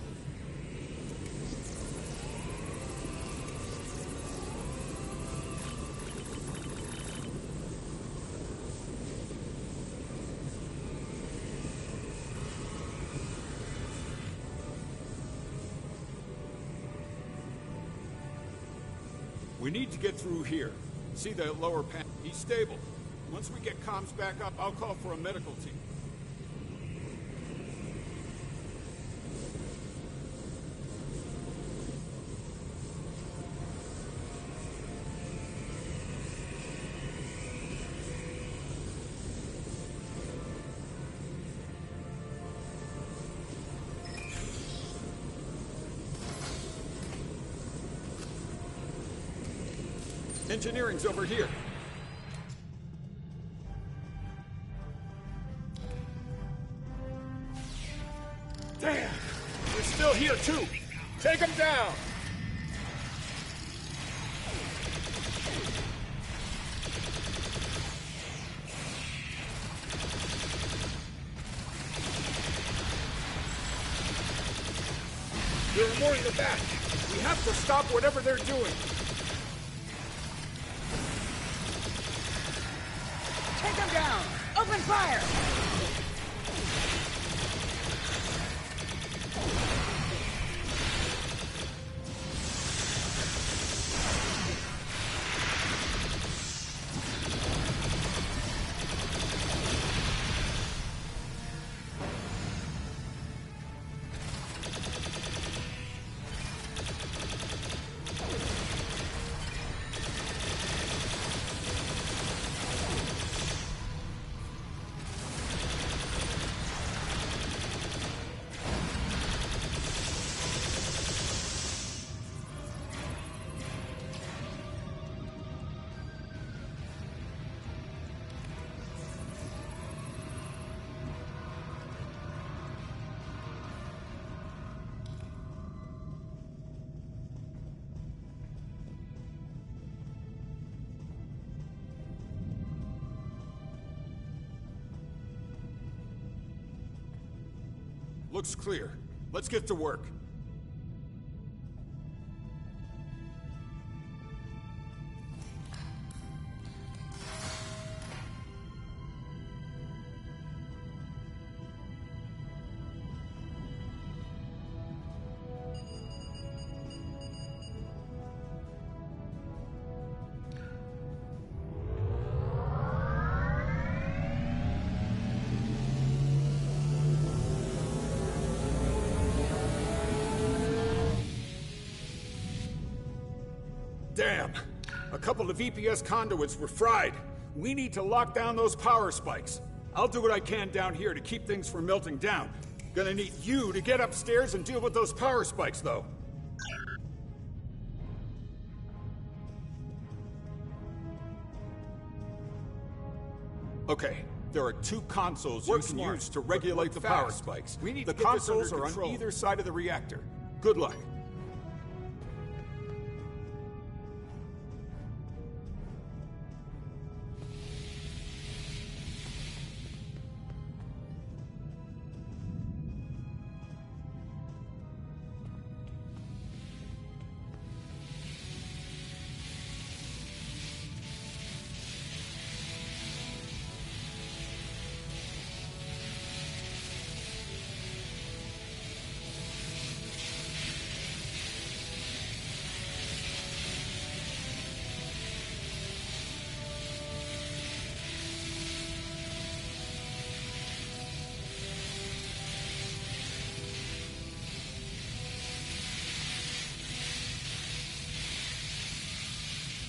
We need to get through here. See that lower panel? He's stable. Once we get comms back up, I'll call for a medical team. Engineering's over here. Damn! They're still here, too! Take them down! There are more in the back. We have to stop whatever they're doing. Take them down! Open fire! Looks clear. Let's get to work. Damn! A couple of EPS conduits were fried. We need to lock down those power spikes. I'll do what I can down here to keep things from melting down. Gonna need you to get upstairs and deal with those power spikes, though. Okay, there are two consoles you can use to regulate the power spikes. The consoles are on either side of the reactor. Good luck.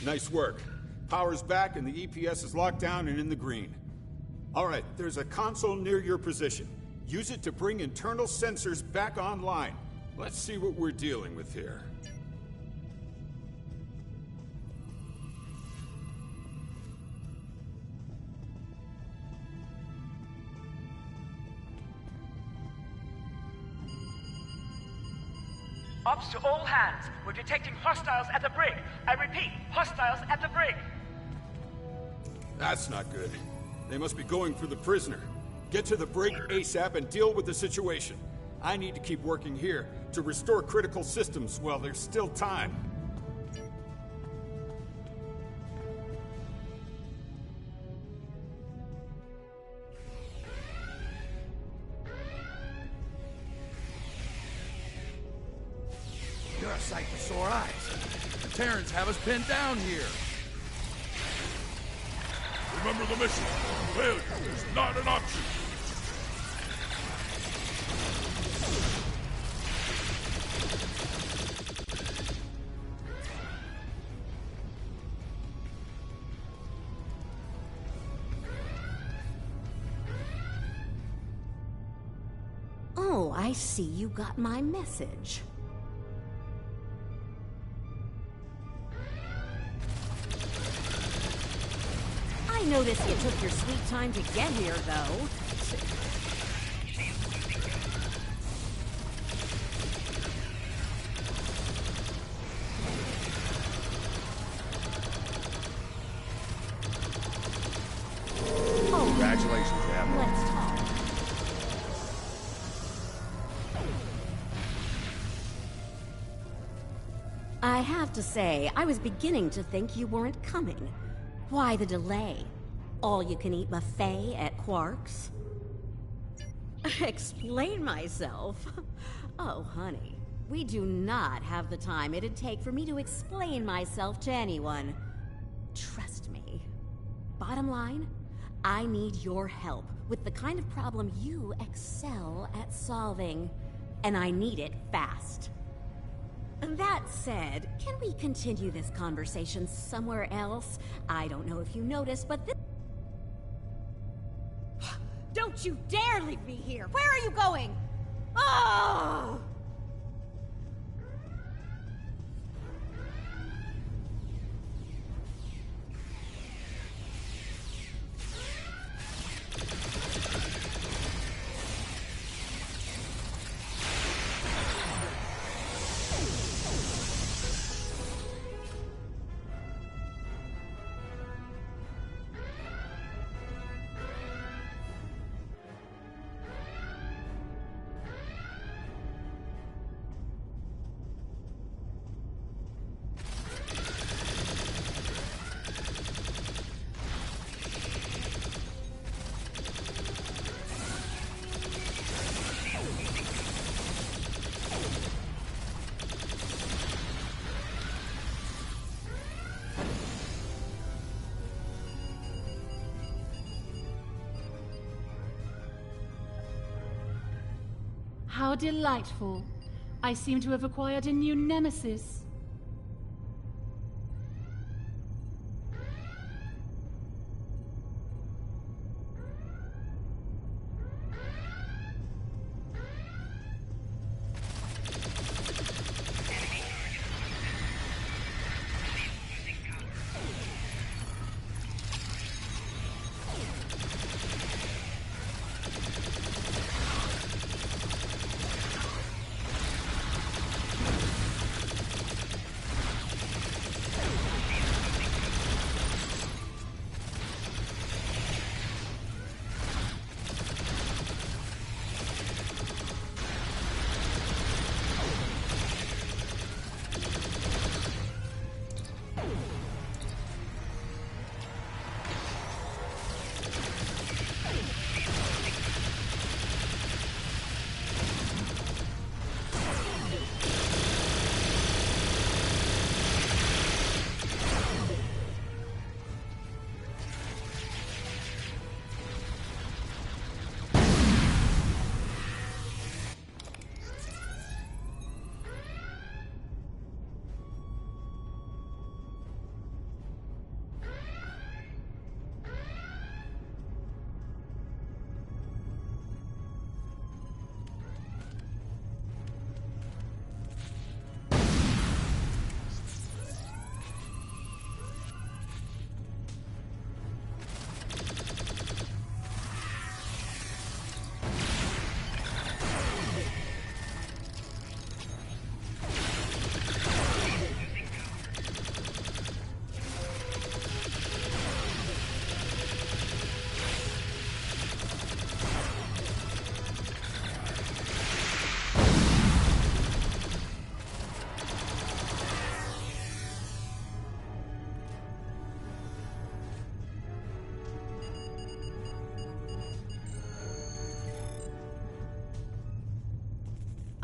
Nice work. Power's back and the EPS is locked down and in the green. All right, there's a console near your position. Use it to bring internal sensors back online. Let's see what we're dealing with here. Ops to all hands. We're detecting hostiles at the brig. I repeat, hostiles at the brig. That's not good. They must be going for the prisoner. Get to the brig ASAP and deal with the situation. I need to keep working here to restore critical systems while there's still time. You're a sight for sore eyes. The Terrans have us pinned down here. Remember the mission. Failure is not an option. Oh, I see you got my message. I noticed you took your sweet time to get here, though. Congratulations, Admiral. Let's talk. I have to say, I was beginning to think you weren't coming. Why the delay? All-you-can-eat buffet at Quark's? Explain myself? Oh, honey, we do not have the time it'd take for me to explain myself to anyone. Trust me. Bottom line, I need your help with the kind of problem you excel at solving, and I need it fast. That said, can we continue this conversation somewhere else? I don't know if you noticed, but this... Don't you dare leave me here! Where are you going? Oh! How delightful. I seem to have acquired a new nemesis.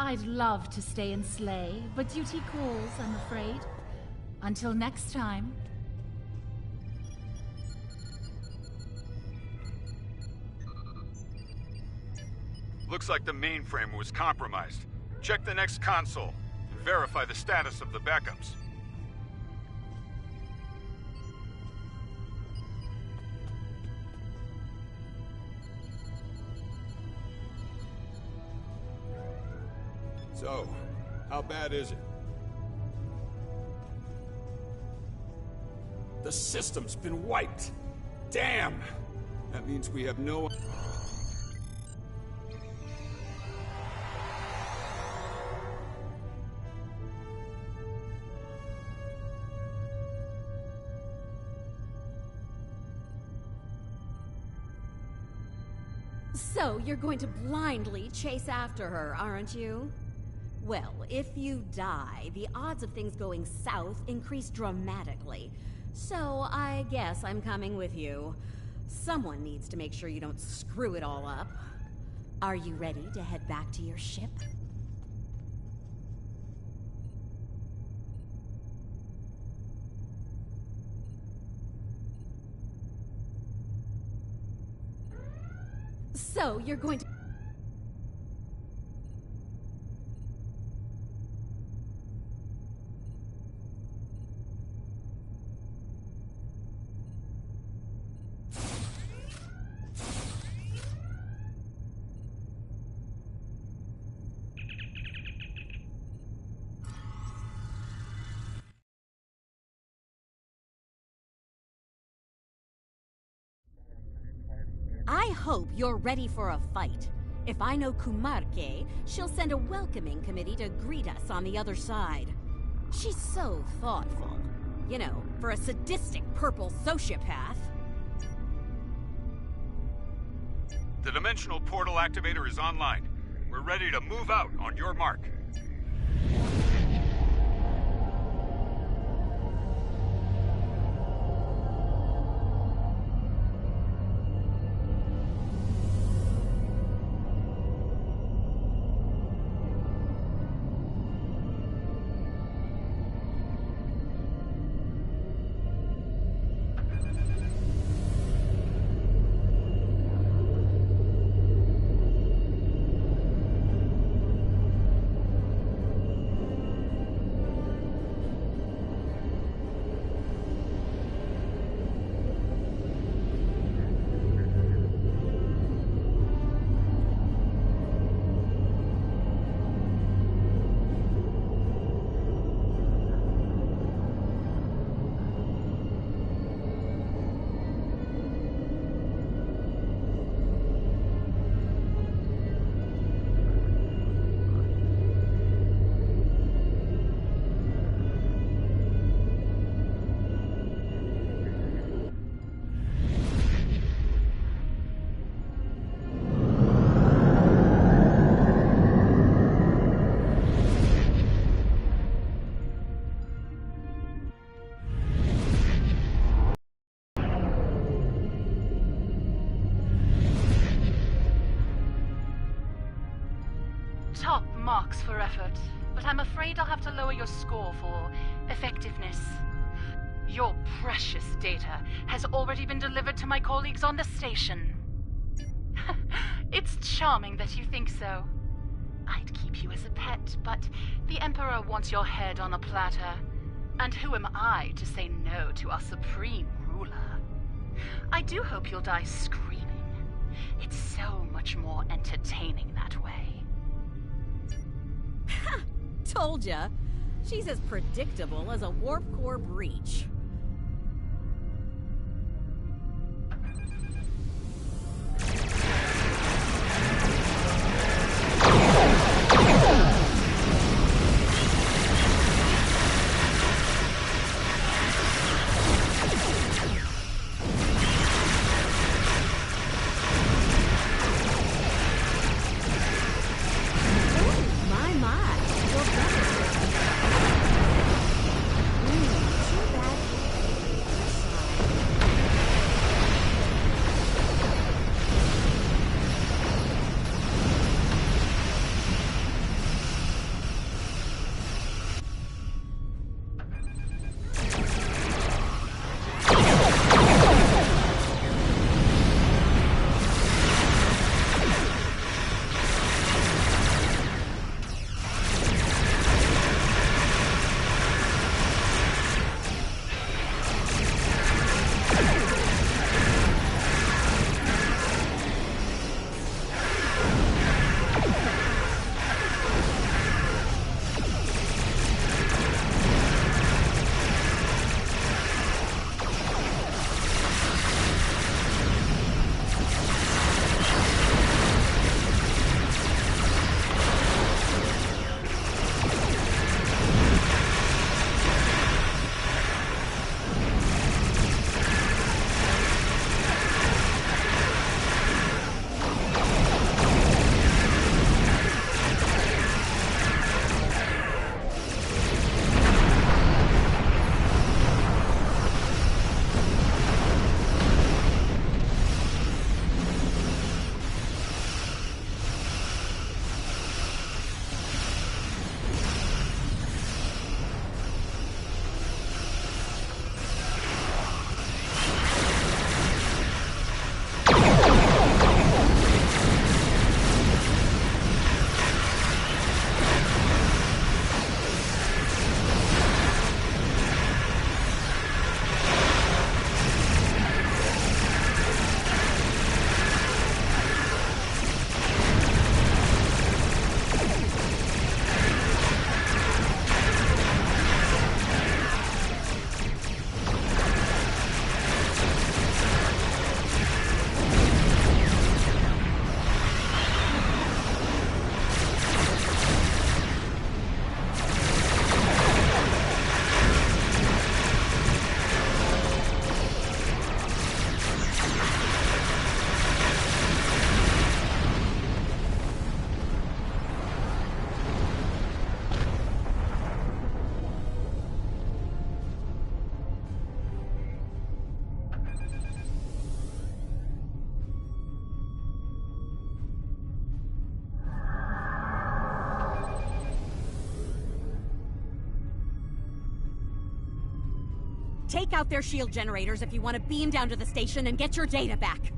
I'd love to stay and slay, but duty calls, I'm afraid. Until next time. Looks like the mainframe was compromised. Check the next console and verify the status of the backups. So, how bad is it? The system's been wiped. Damn! That means we have no... So, you're going to blindly chase after her, aren't you? Well, if you die, the odds of things going south increase dramatically. So, I guess I'm coming with you. Someone needs to make sure you don't screw it all up. Are you ready to head back to your ship? So, you're going to... I hope you're ready for a fight. If I know Kumarke, she'll send a welcoming committee to greet us on the other side. She's so thoughtful. You know, for a sadistic purple sociopath. The dimensional portal activator is online. We're ready to move out on your mark. Top marks for effort, but I'm afraid I'll have to lower your score for effectiveness. Your precious data has already been delivered to my colleagues on the station. It's charming that you think so. I'd keep you as a pet, but the Emperor wants your head on a platter. And who am I to say no to our supreme ruler? I do hope you'll die screaming. It's so much more entertaining that way. Told ya. She's as predictable as a warp core breach. Take out their shield generators if you want to beam down to the station and get your data back.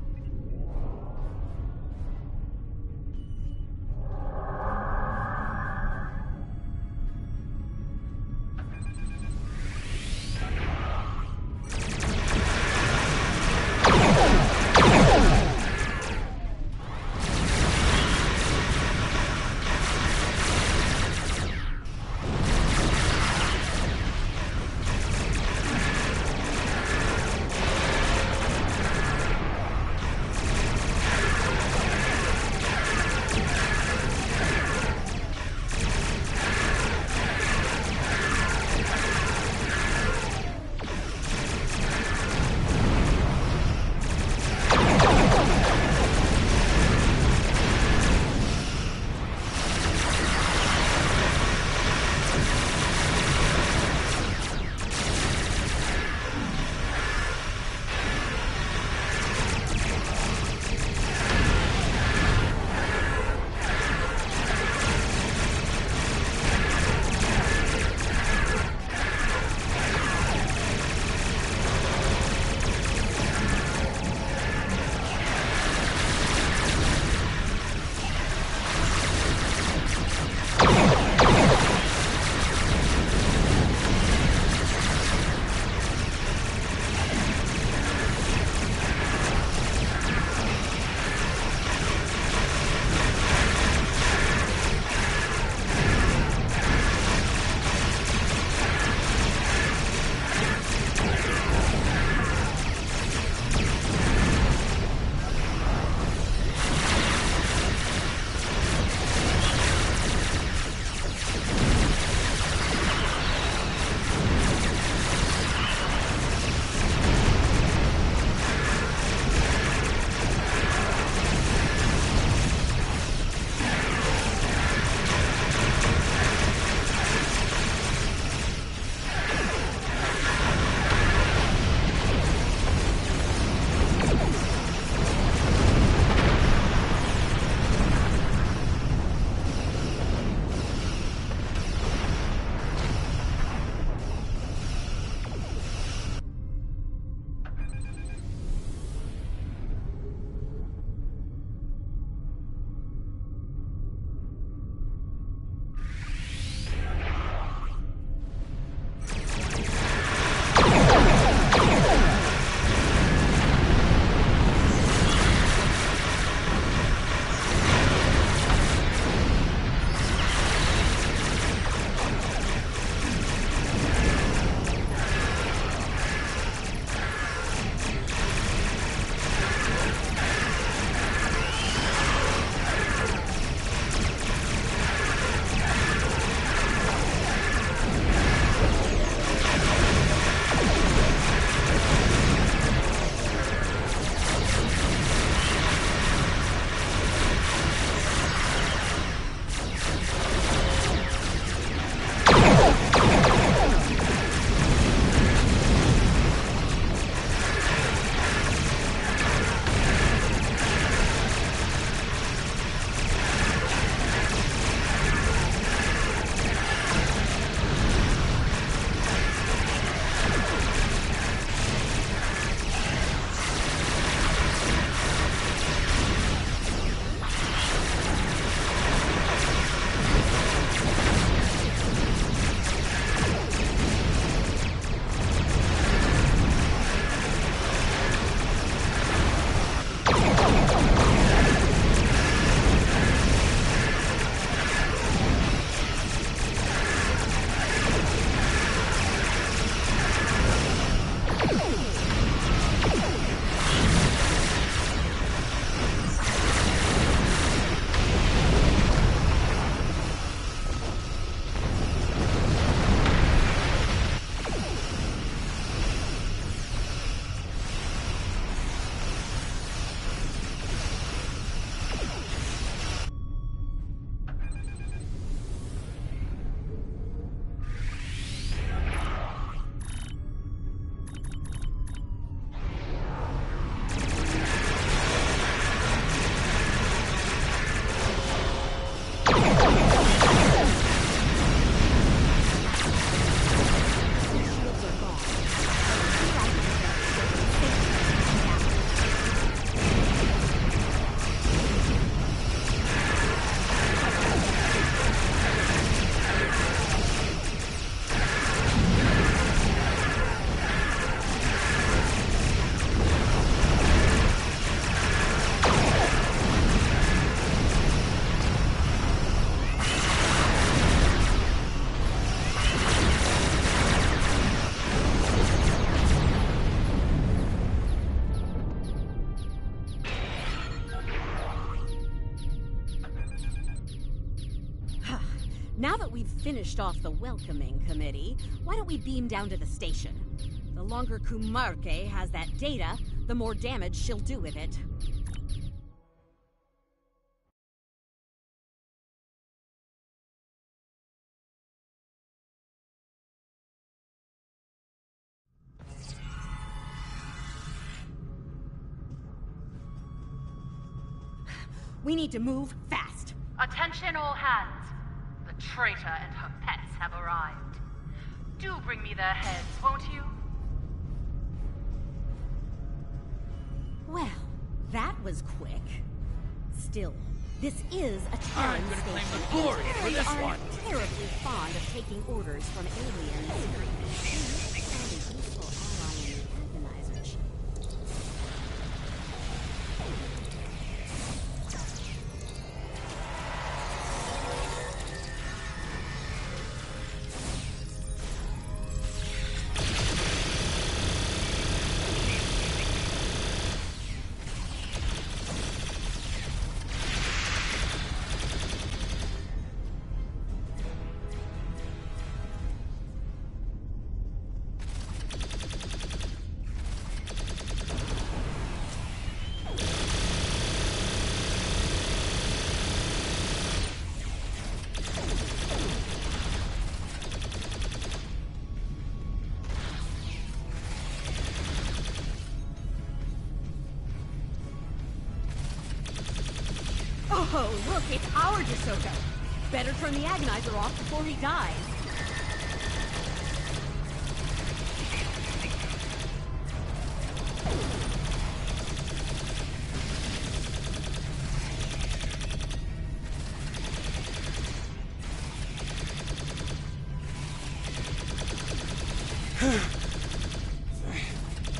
Now that we've finished off the welcoming committee, why don't we beam down to the station? The longer Kumarke has that data, the more damage she'll do with it. We need to move fast. Attention all hands. The traitor and her pets have arrived. Do bring me their heads, won't you? Well, that was quick. Still, this is a Terran I'm gonna station. claim the glory for Terrans this aren't one. terribly fond of taking orders from aliens. Found a useful ally in the Agonizer ship. Oh, look, it's our DeSoto. Better turn the Agonizer off before he dies.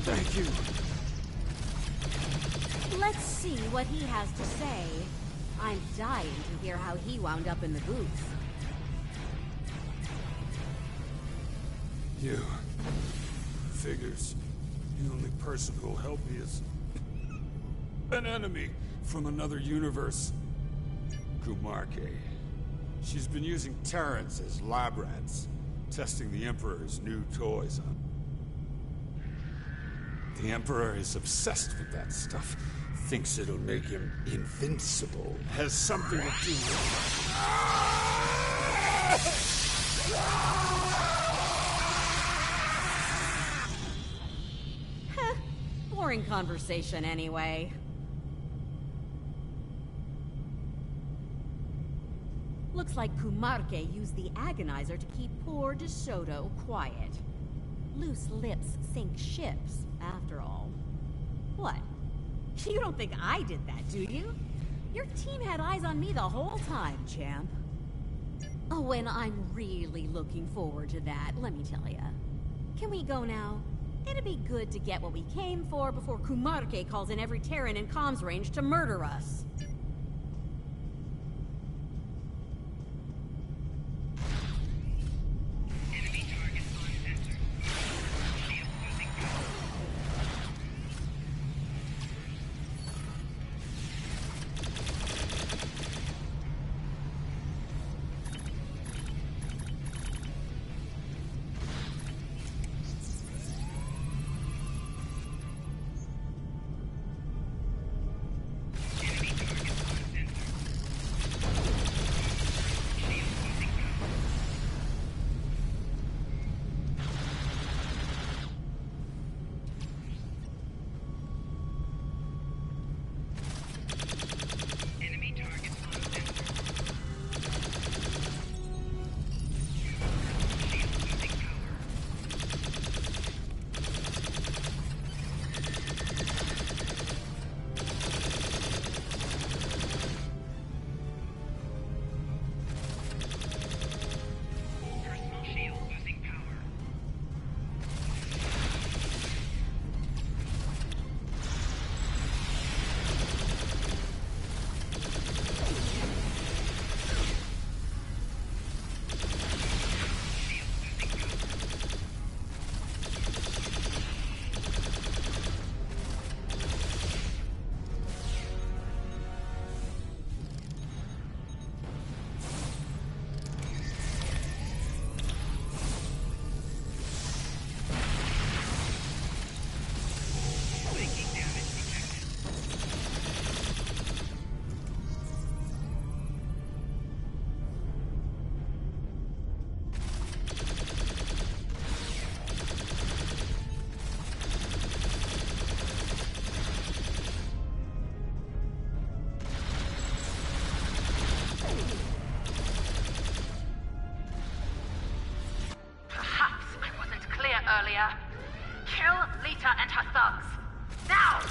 Thank you. Let's see what he has to say. I'm dying to hear how he wound up in the booth. You. Figures. The only person who'll help me is an enemy from another universe. Kumarke. She's been using Terrans as lab rats, testing the Emperor's new toys on. The Emperor is obsessed with that stuff. Thinks it'll make him invincible. Has something to do with... Boring conversation anyway. Looks like Kumarke used the Agonizer to keep poor DeSoto quiet. Loose lips sink ships, after all. What? You don't think I did that, do you? Your team had eyes on me the whole time, champ. Oh, and I'm really looking forward to that, let me tell ya. Can we go now? It'd be good to get what we came for before Kumarke calls in every Terran in comms range to murder us. Kill Lita and her thugs. Now!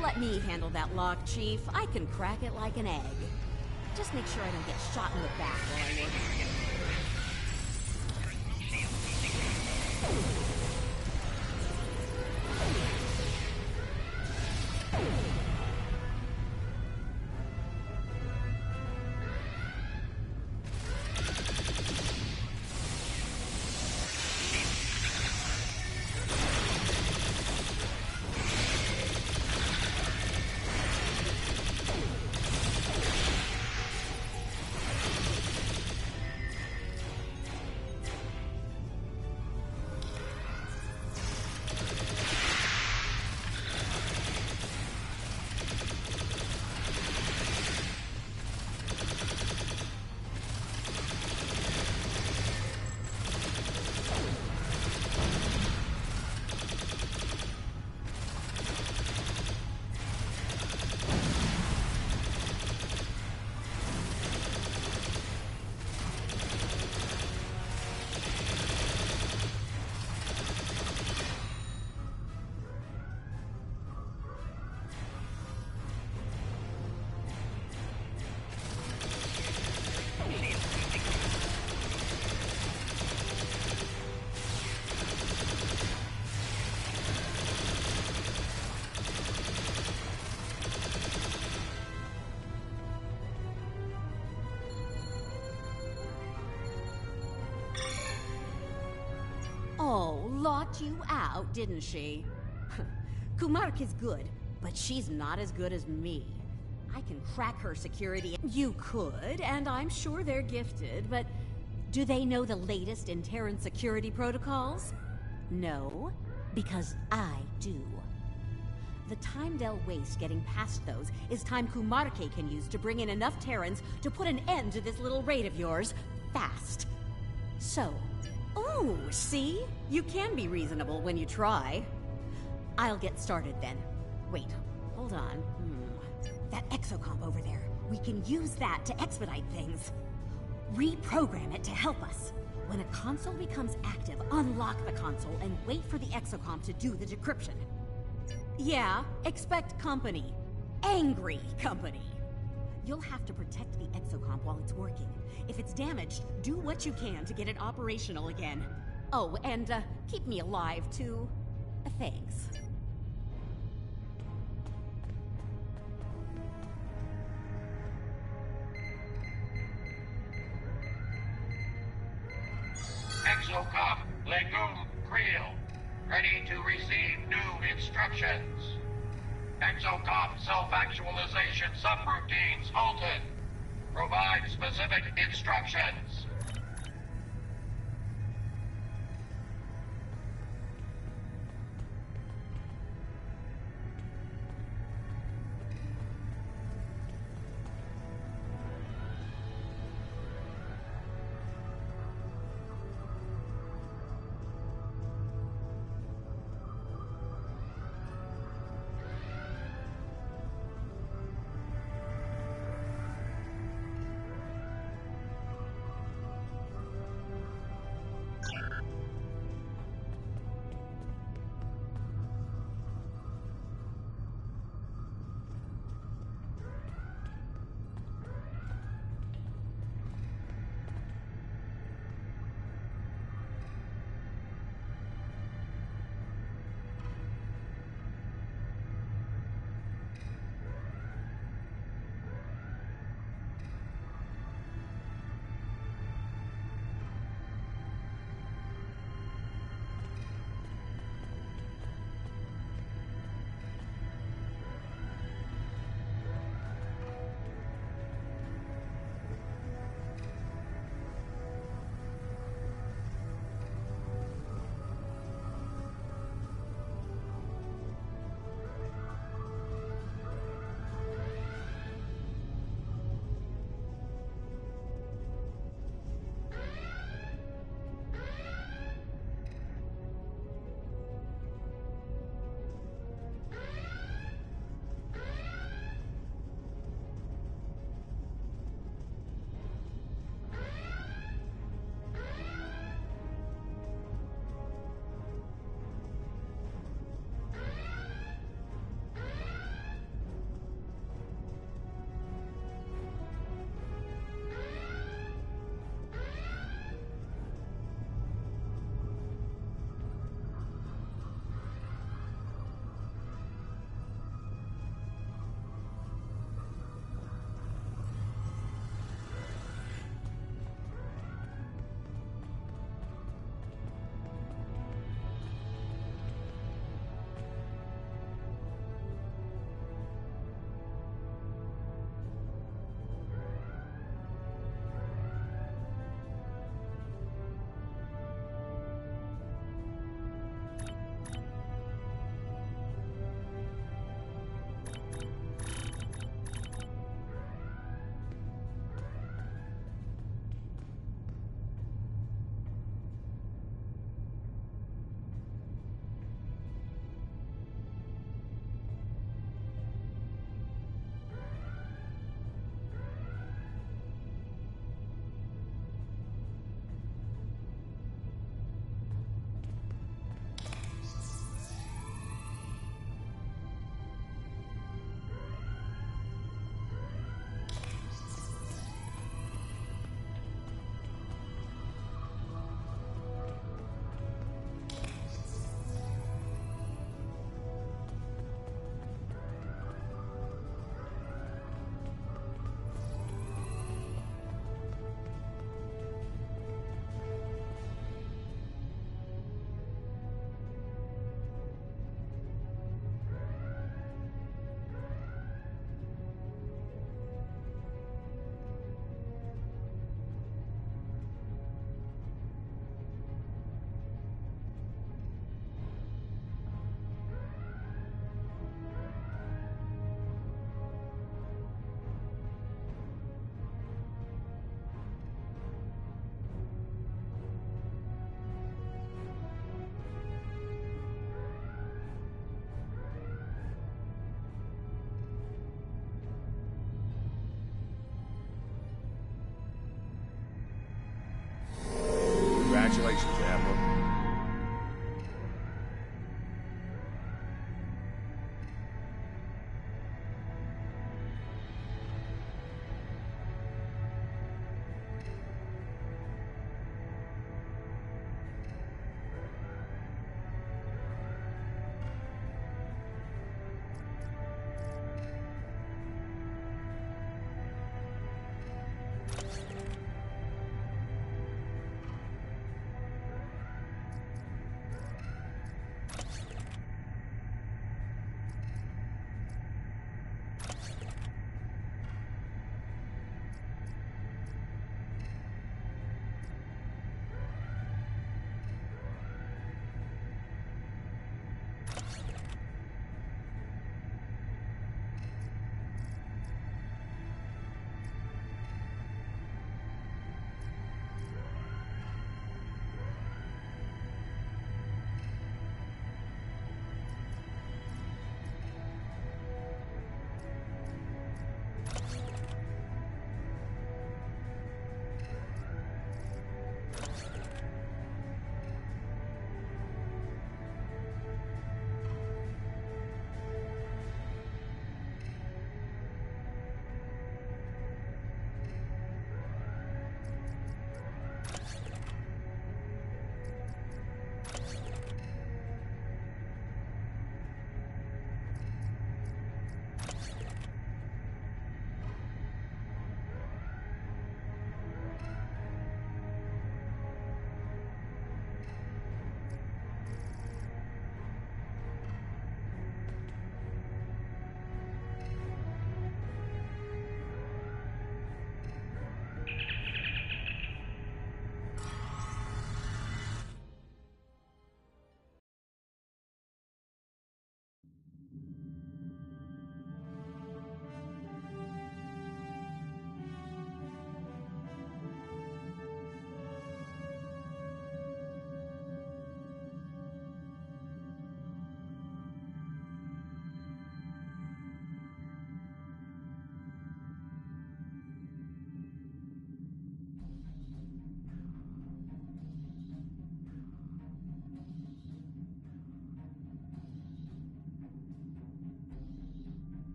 Let me handle that lock, Chief. I can crack it like an egg. Just make sure I don't get shot in the back while I work. Oh, locked you out, didn't she? Kumark is good, but she's not as good as me. I can crack her security. You could, and I'm sure they're gifted, but do they know the latest in Terran security protocols? No, because I do. The time they'll waste getting past those is time Kumarke can use to bring in enough Terrans to put an end to this little raid of yours, fast. So, oh, see? You can be reasonable when you try. I'll get started then. Wait, hold on. That exocomp over there. We can use that to expedite things. Reprogram it to help us. When a console becomes active, unlock the console and wait for the exocomp to do the decryption. Yeah, expect company. Angry company. You'll have to protect the exocomp while it's working. If it's damaged, do what you can to get it operational again. Oh, and keep me alive, too. Thanks. Exocom, Legume, Creel. Ready to receive new instructions. Exocom self-actualization subroutines halted. Provide specific instructions.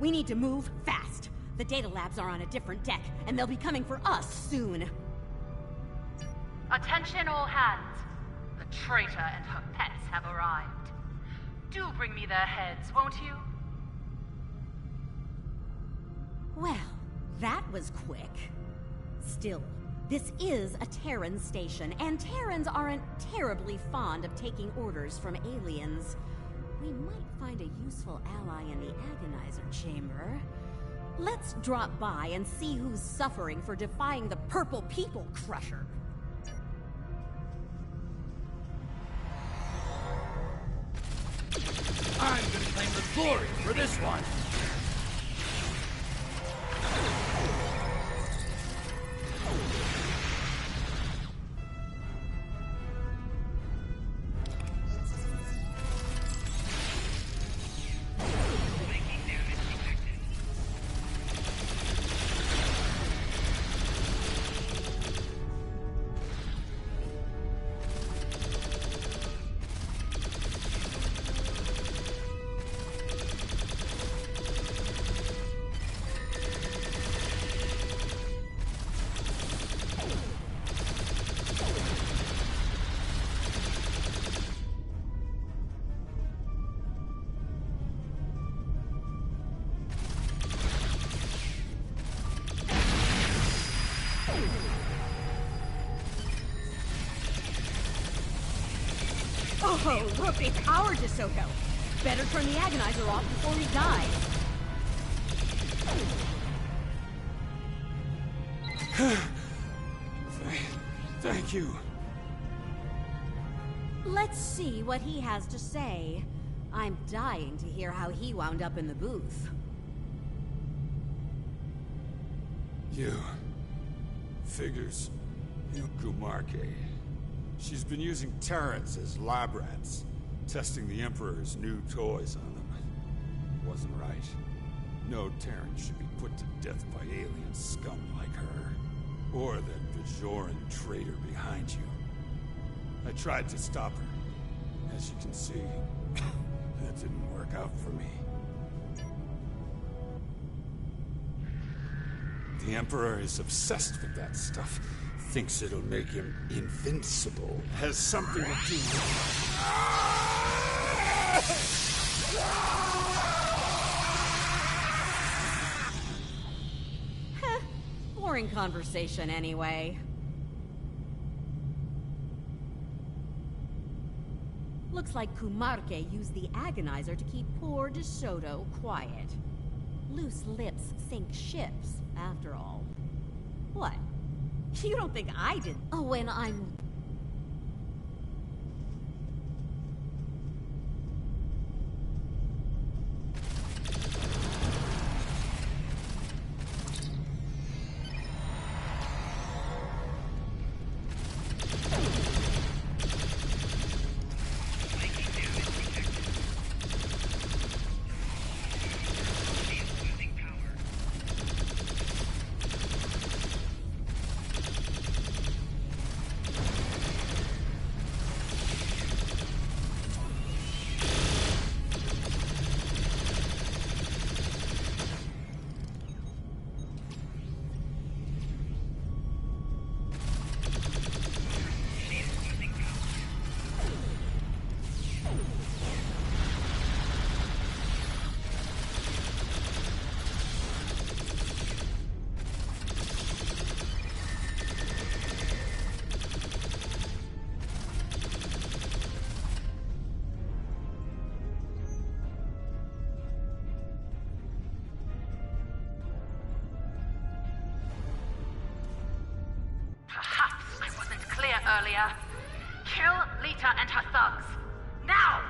We need to move fast. The data labs are on a different deck, and they'll be coming for us soon. Attention all hands. The traitor and her pets have arrived. Do bring me their heads, won't you? Well, that was quick. Still, this is a Terran station, and Terrans aren't terribly fond of taking orders from aliens. We might find a useful ally in the Agonizer chamber. Let's drop by and see who's suffering for defying the Purple People Crusher. I'm gonna claim the glory for this one. Oh, look, it's our DeSoto. Better turn the Agonizer off before he dies. Thank you. Let's see what he has to say. I'm dying to hear how he wound up in the booth. Figures. Kumarke. She's been using Terrans as lab rats, testing the Emperor's new toys on them. Wasn't right. No Terran should be put to death by alien scum like her. Or that Bajoran traitor behind you. I tried to stop her. As you can see, that didn't work out for me. The Emperor is obsessed with that stuff. Thinks it'll make him invincible. Has something to do with... Boring conversation anyway. Looks like Kumarke used the Agonizer to keep poor DeSoto quiet. Loose lips sink ships, after all. What? You don't think I did? Oh, and I'm... Earlier. Kill Lita and her thugs. Now!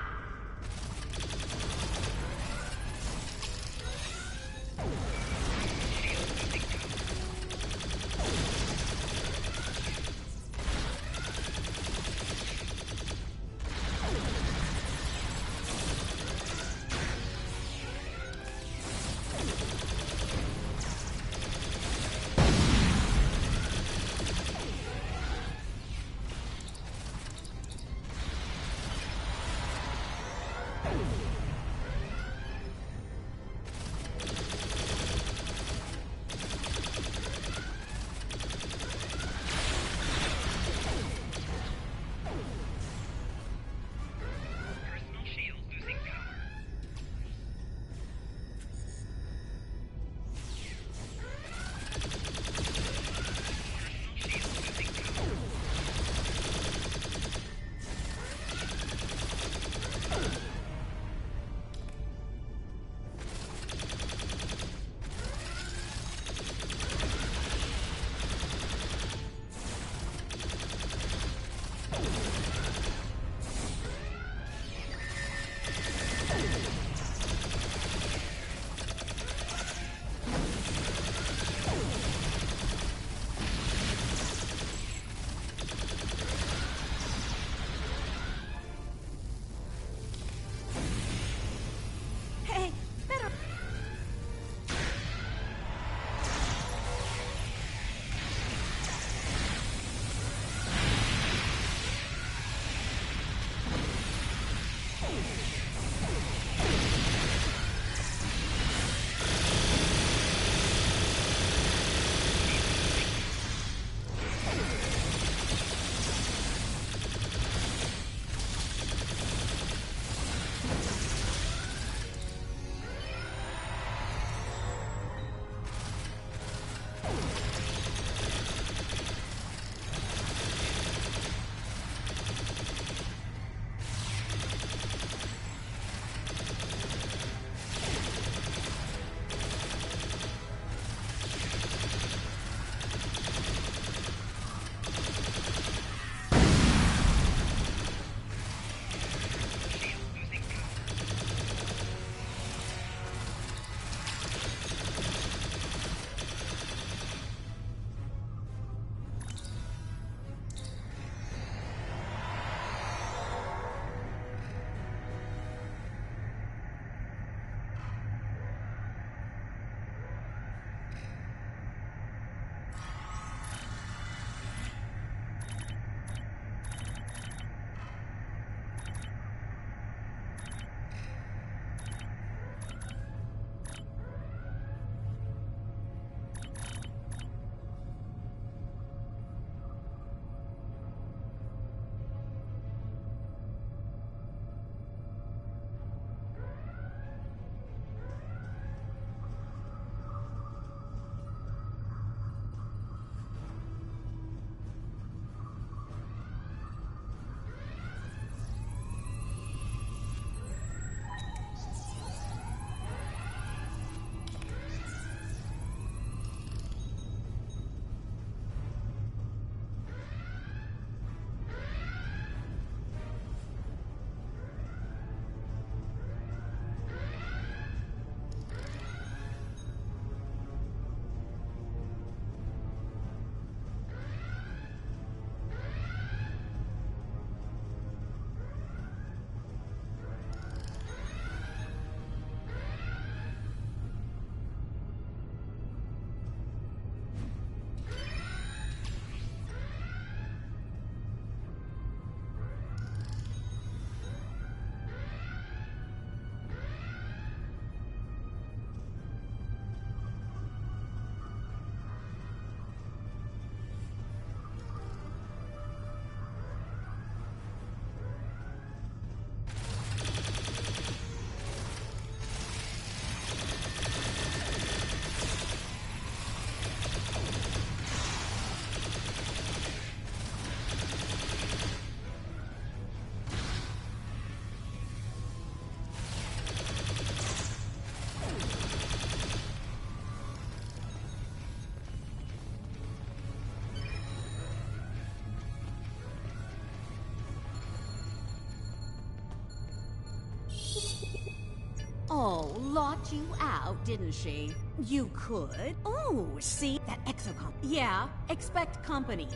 Oh, locked you out, didn't she? You could. Oh, see? That exocomp. Yeah, expect company.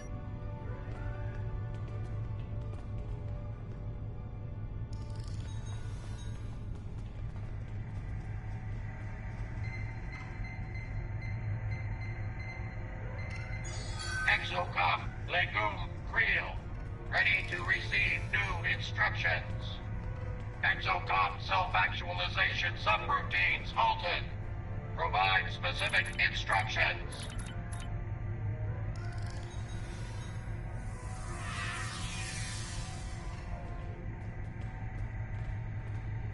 Exocom, Legume, Creel. Ready to receive new instructions. Exocom self-actualization subroutines halted. Provide specific instructions.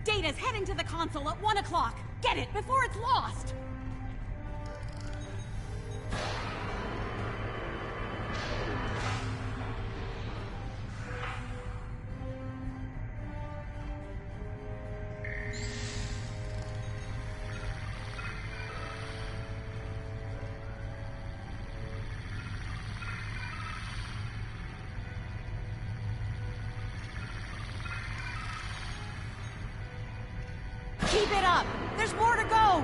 Data's heading to the console at 1 o'clock. Get it before it's lost! Keep it up! There's more to go!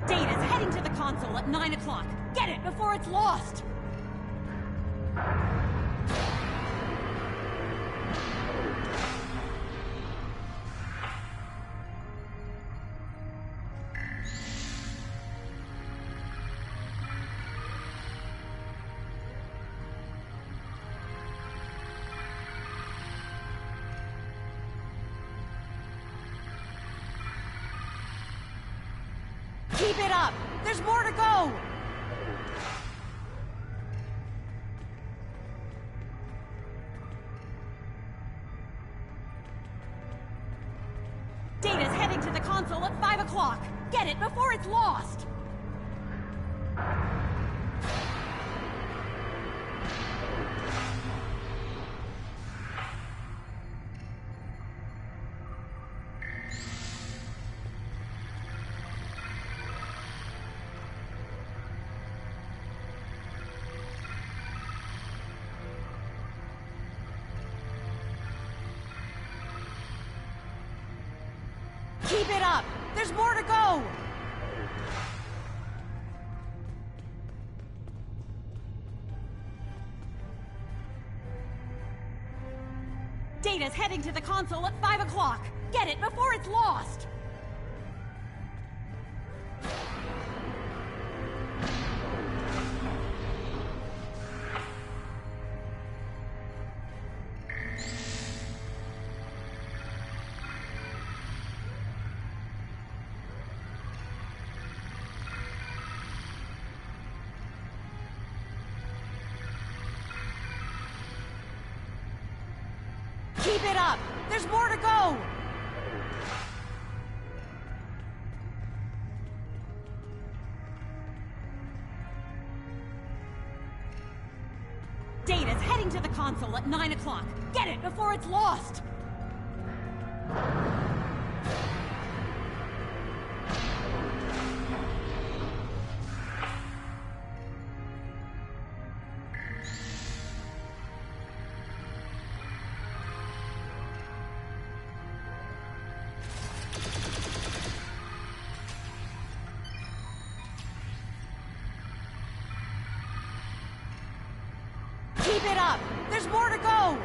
Data's heading to the console at 9 o'clock. Get it before it's lost! Keep it up! There's more to go! Data's heading to the console at 5 o'clock. Get it before it's lost! Keep it up! There's more to go! Data's heading to the console at 5 o'clock. Get it before it's lost! Keep it up! There's more to go! Data's heading to the console at 9 o'clock. Get it before it's lost! Keep it up! There's more to go!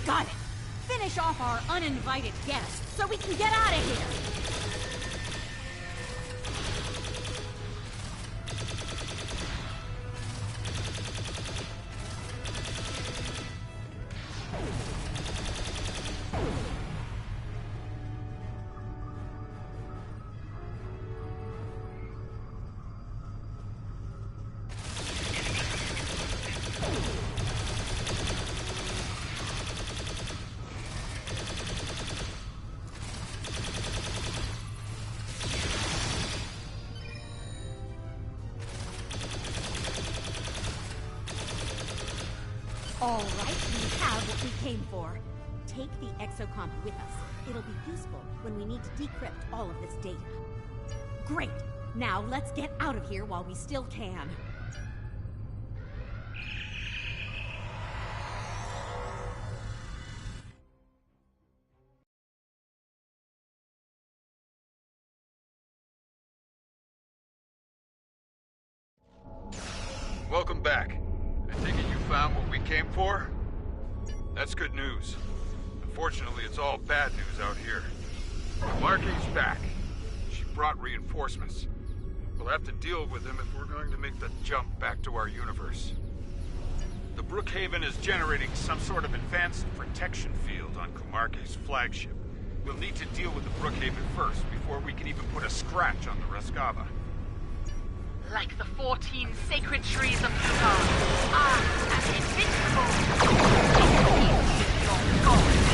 Got it! Finish off our uninvited guests so we can get out of here! All right, we have what we came for. Take the exocomp with us. It'll be useful when we need to decrypt all of this data. Great! Now let's get out of here while we still can. Welcome back. I take it you found what we came for? That's good news. Unfortunately, it's all bad news out here. Marquis back. She brought reinforcements. We'll have to deal with them if we're going to make the jump back to our universe. The Brookhaven is generating some sort of advanced protection field on Kumarke's flagship. We'll need to deal with the Brookhaven first, before we can even put a scratch on the Rescava. Like the 14 sacred trees of Kutar, I am invincible. Your God.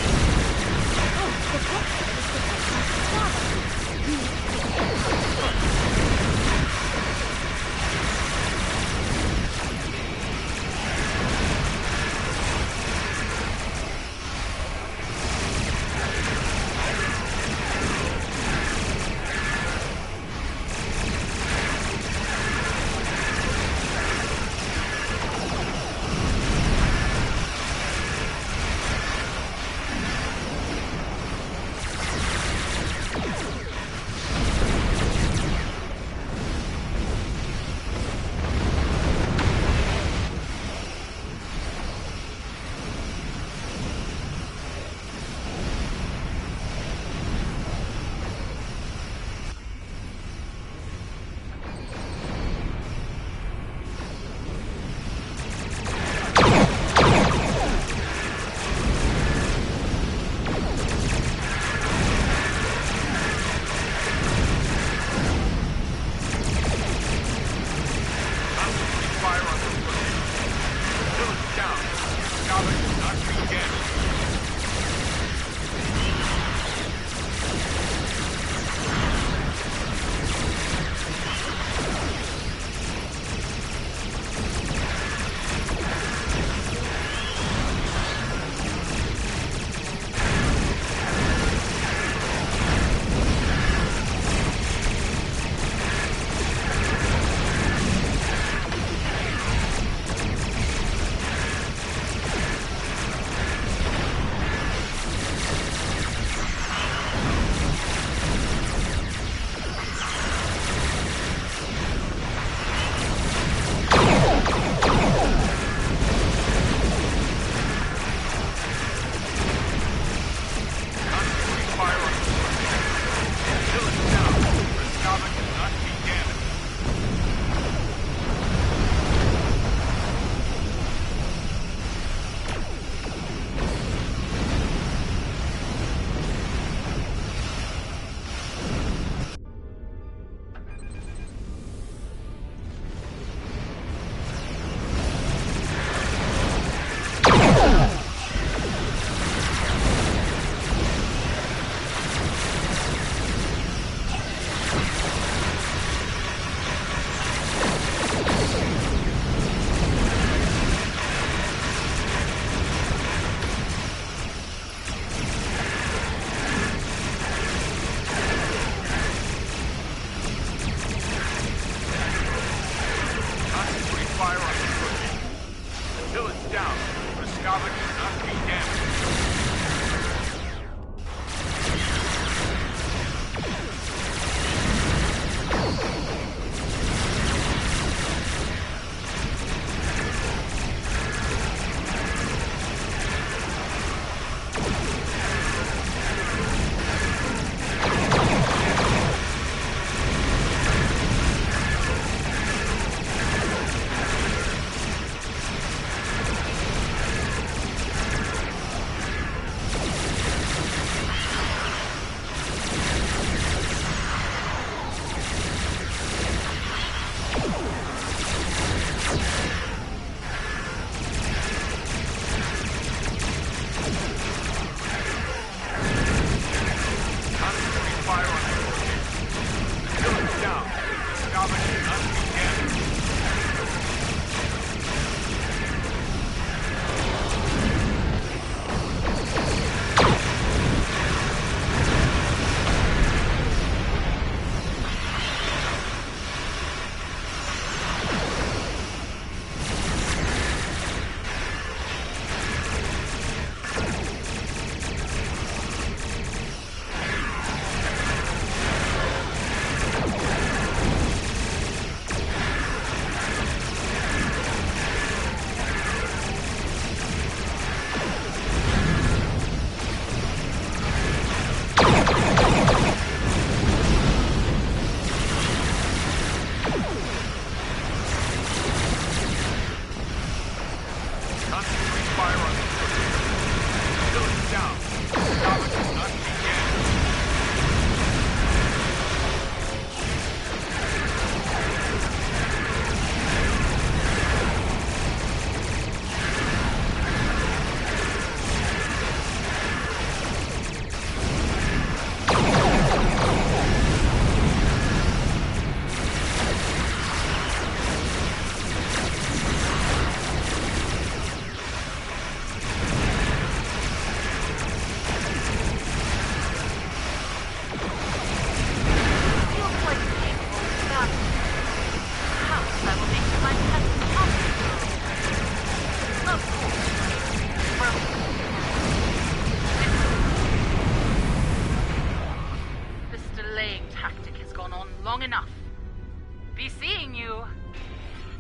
be seeing you.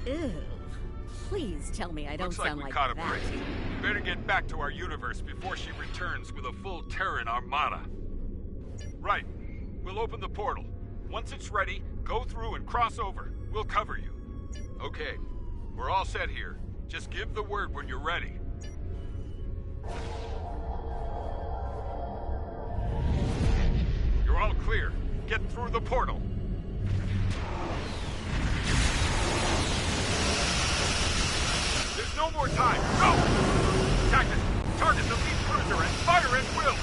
Ew. Please tell me I don't Looks sound like we like caught a that. break. We better get back to our universe before she returns with a full Terran armada. Right. We'll open the portal. Once it's ready, go through and cross over. We'll cover you. Okay. We're all set here. Just give the word when you're ready. You're all clear. Get through the portal. There's no more time. Go! Tactic, target the lead cruiser and fire at will.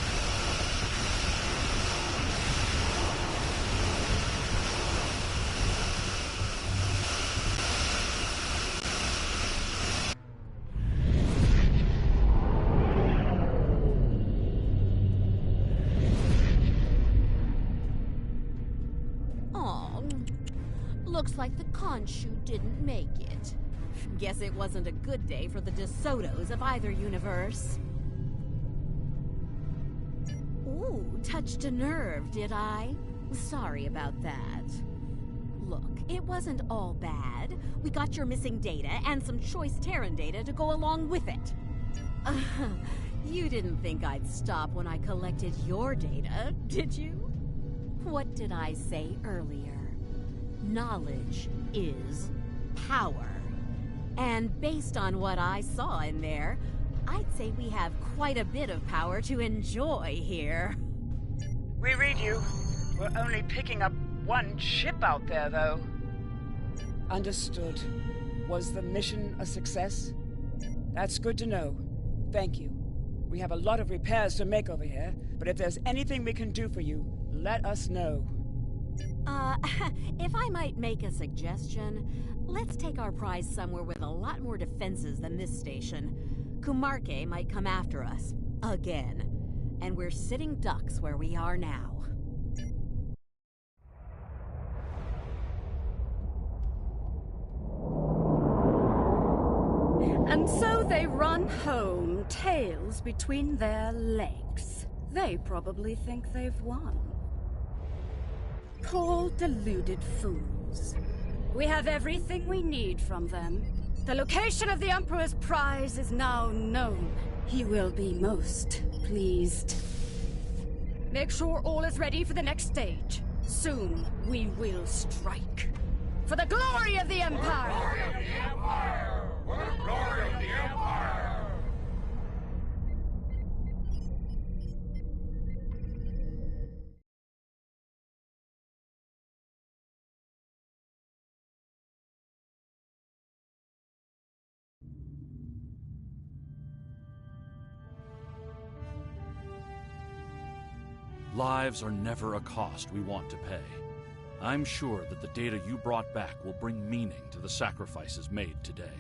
Aw, looks like the Khonshu didn't make it. Guess it wasn't a good day for the DeSotos of either universe. Ooh, touched a nerve, did I? Sorry about that. Look, it wasn't all bad. We got your missing data and some choice Terran data to go along with it. You didn't think I'd stop when I collected your data, did you? What did I say earlier? Knowledge is power. And based on what I saw in there, I'd say we have quite a bit of power to enjoy here. We read you. We're only picking up one ship out there, though. Understood. Was the mission a success? That's good to know. Thank you. We have a lot of repairs to make over here, but if there's anything we can do for you, let us know. If I might make a suggestion, let's take our prize somewhere with a lot more defenses than this station. Kumarke might come after us. Again. And we're sitting ducks where we are now. And so they run home, tails between their legs. They probably think they've won. Poor deluded fools. We have everything we need from them. The location of the Emperor's prize is now known. He will be most pleased. Make sure all is ready for the next stage. Soon we will strike. For the glory of the Empire! For the glory of the Empire! For the glory of the Empire! Lives are never a cost we want to pay. I'm sure that the data you brought back will bring meaning to the sacrifices made today.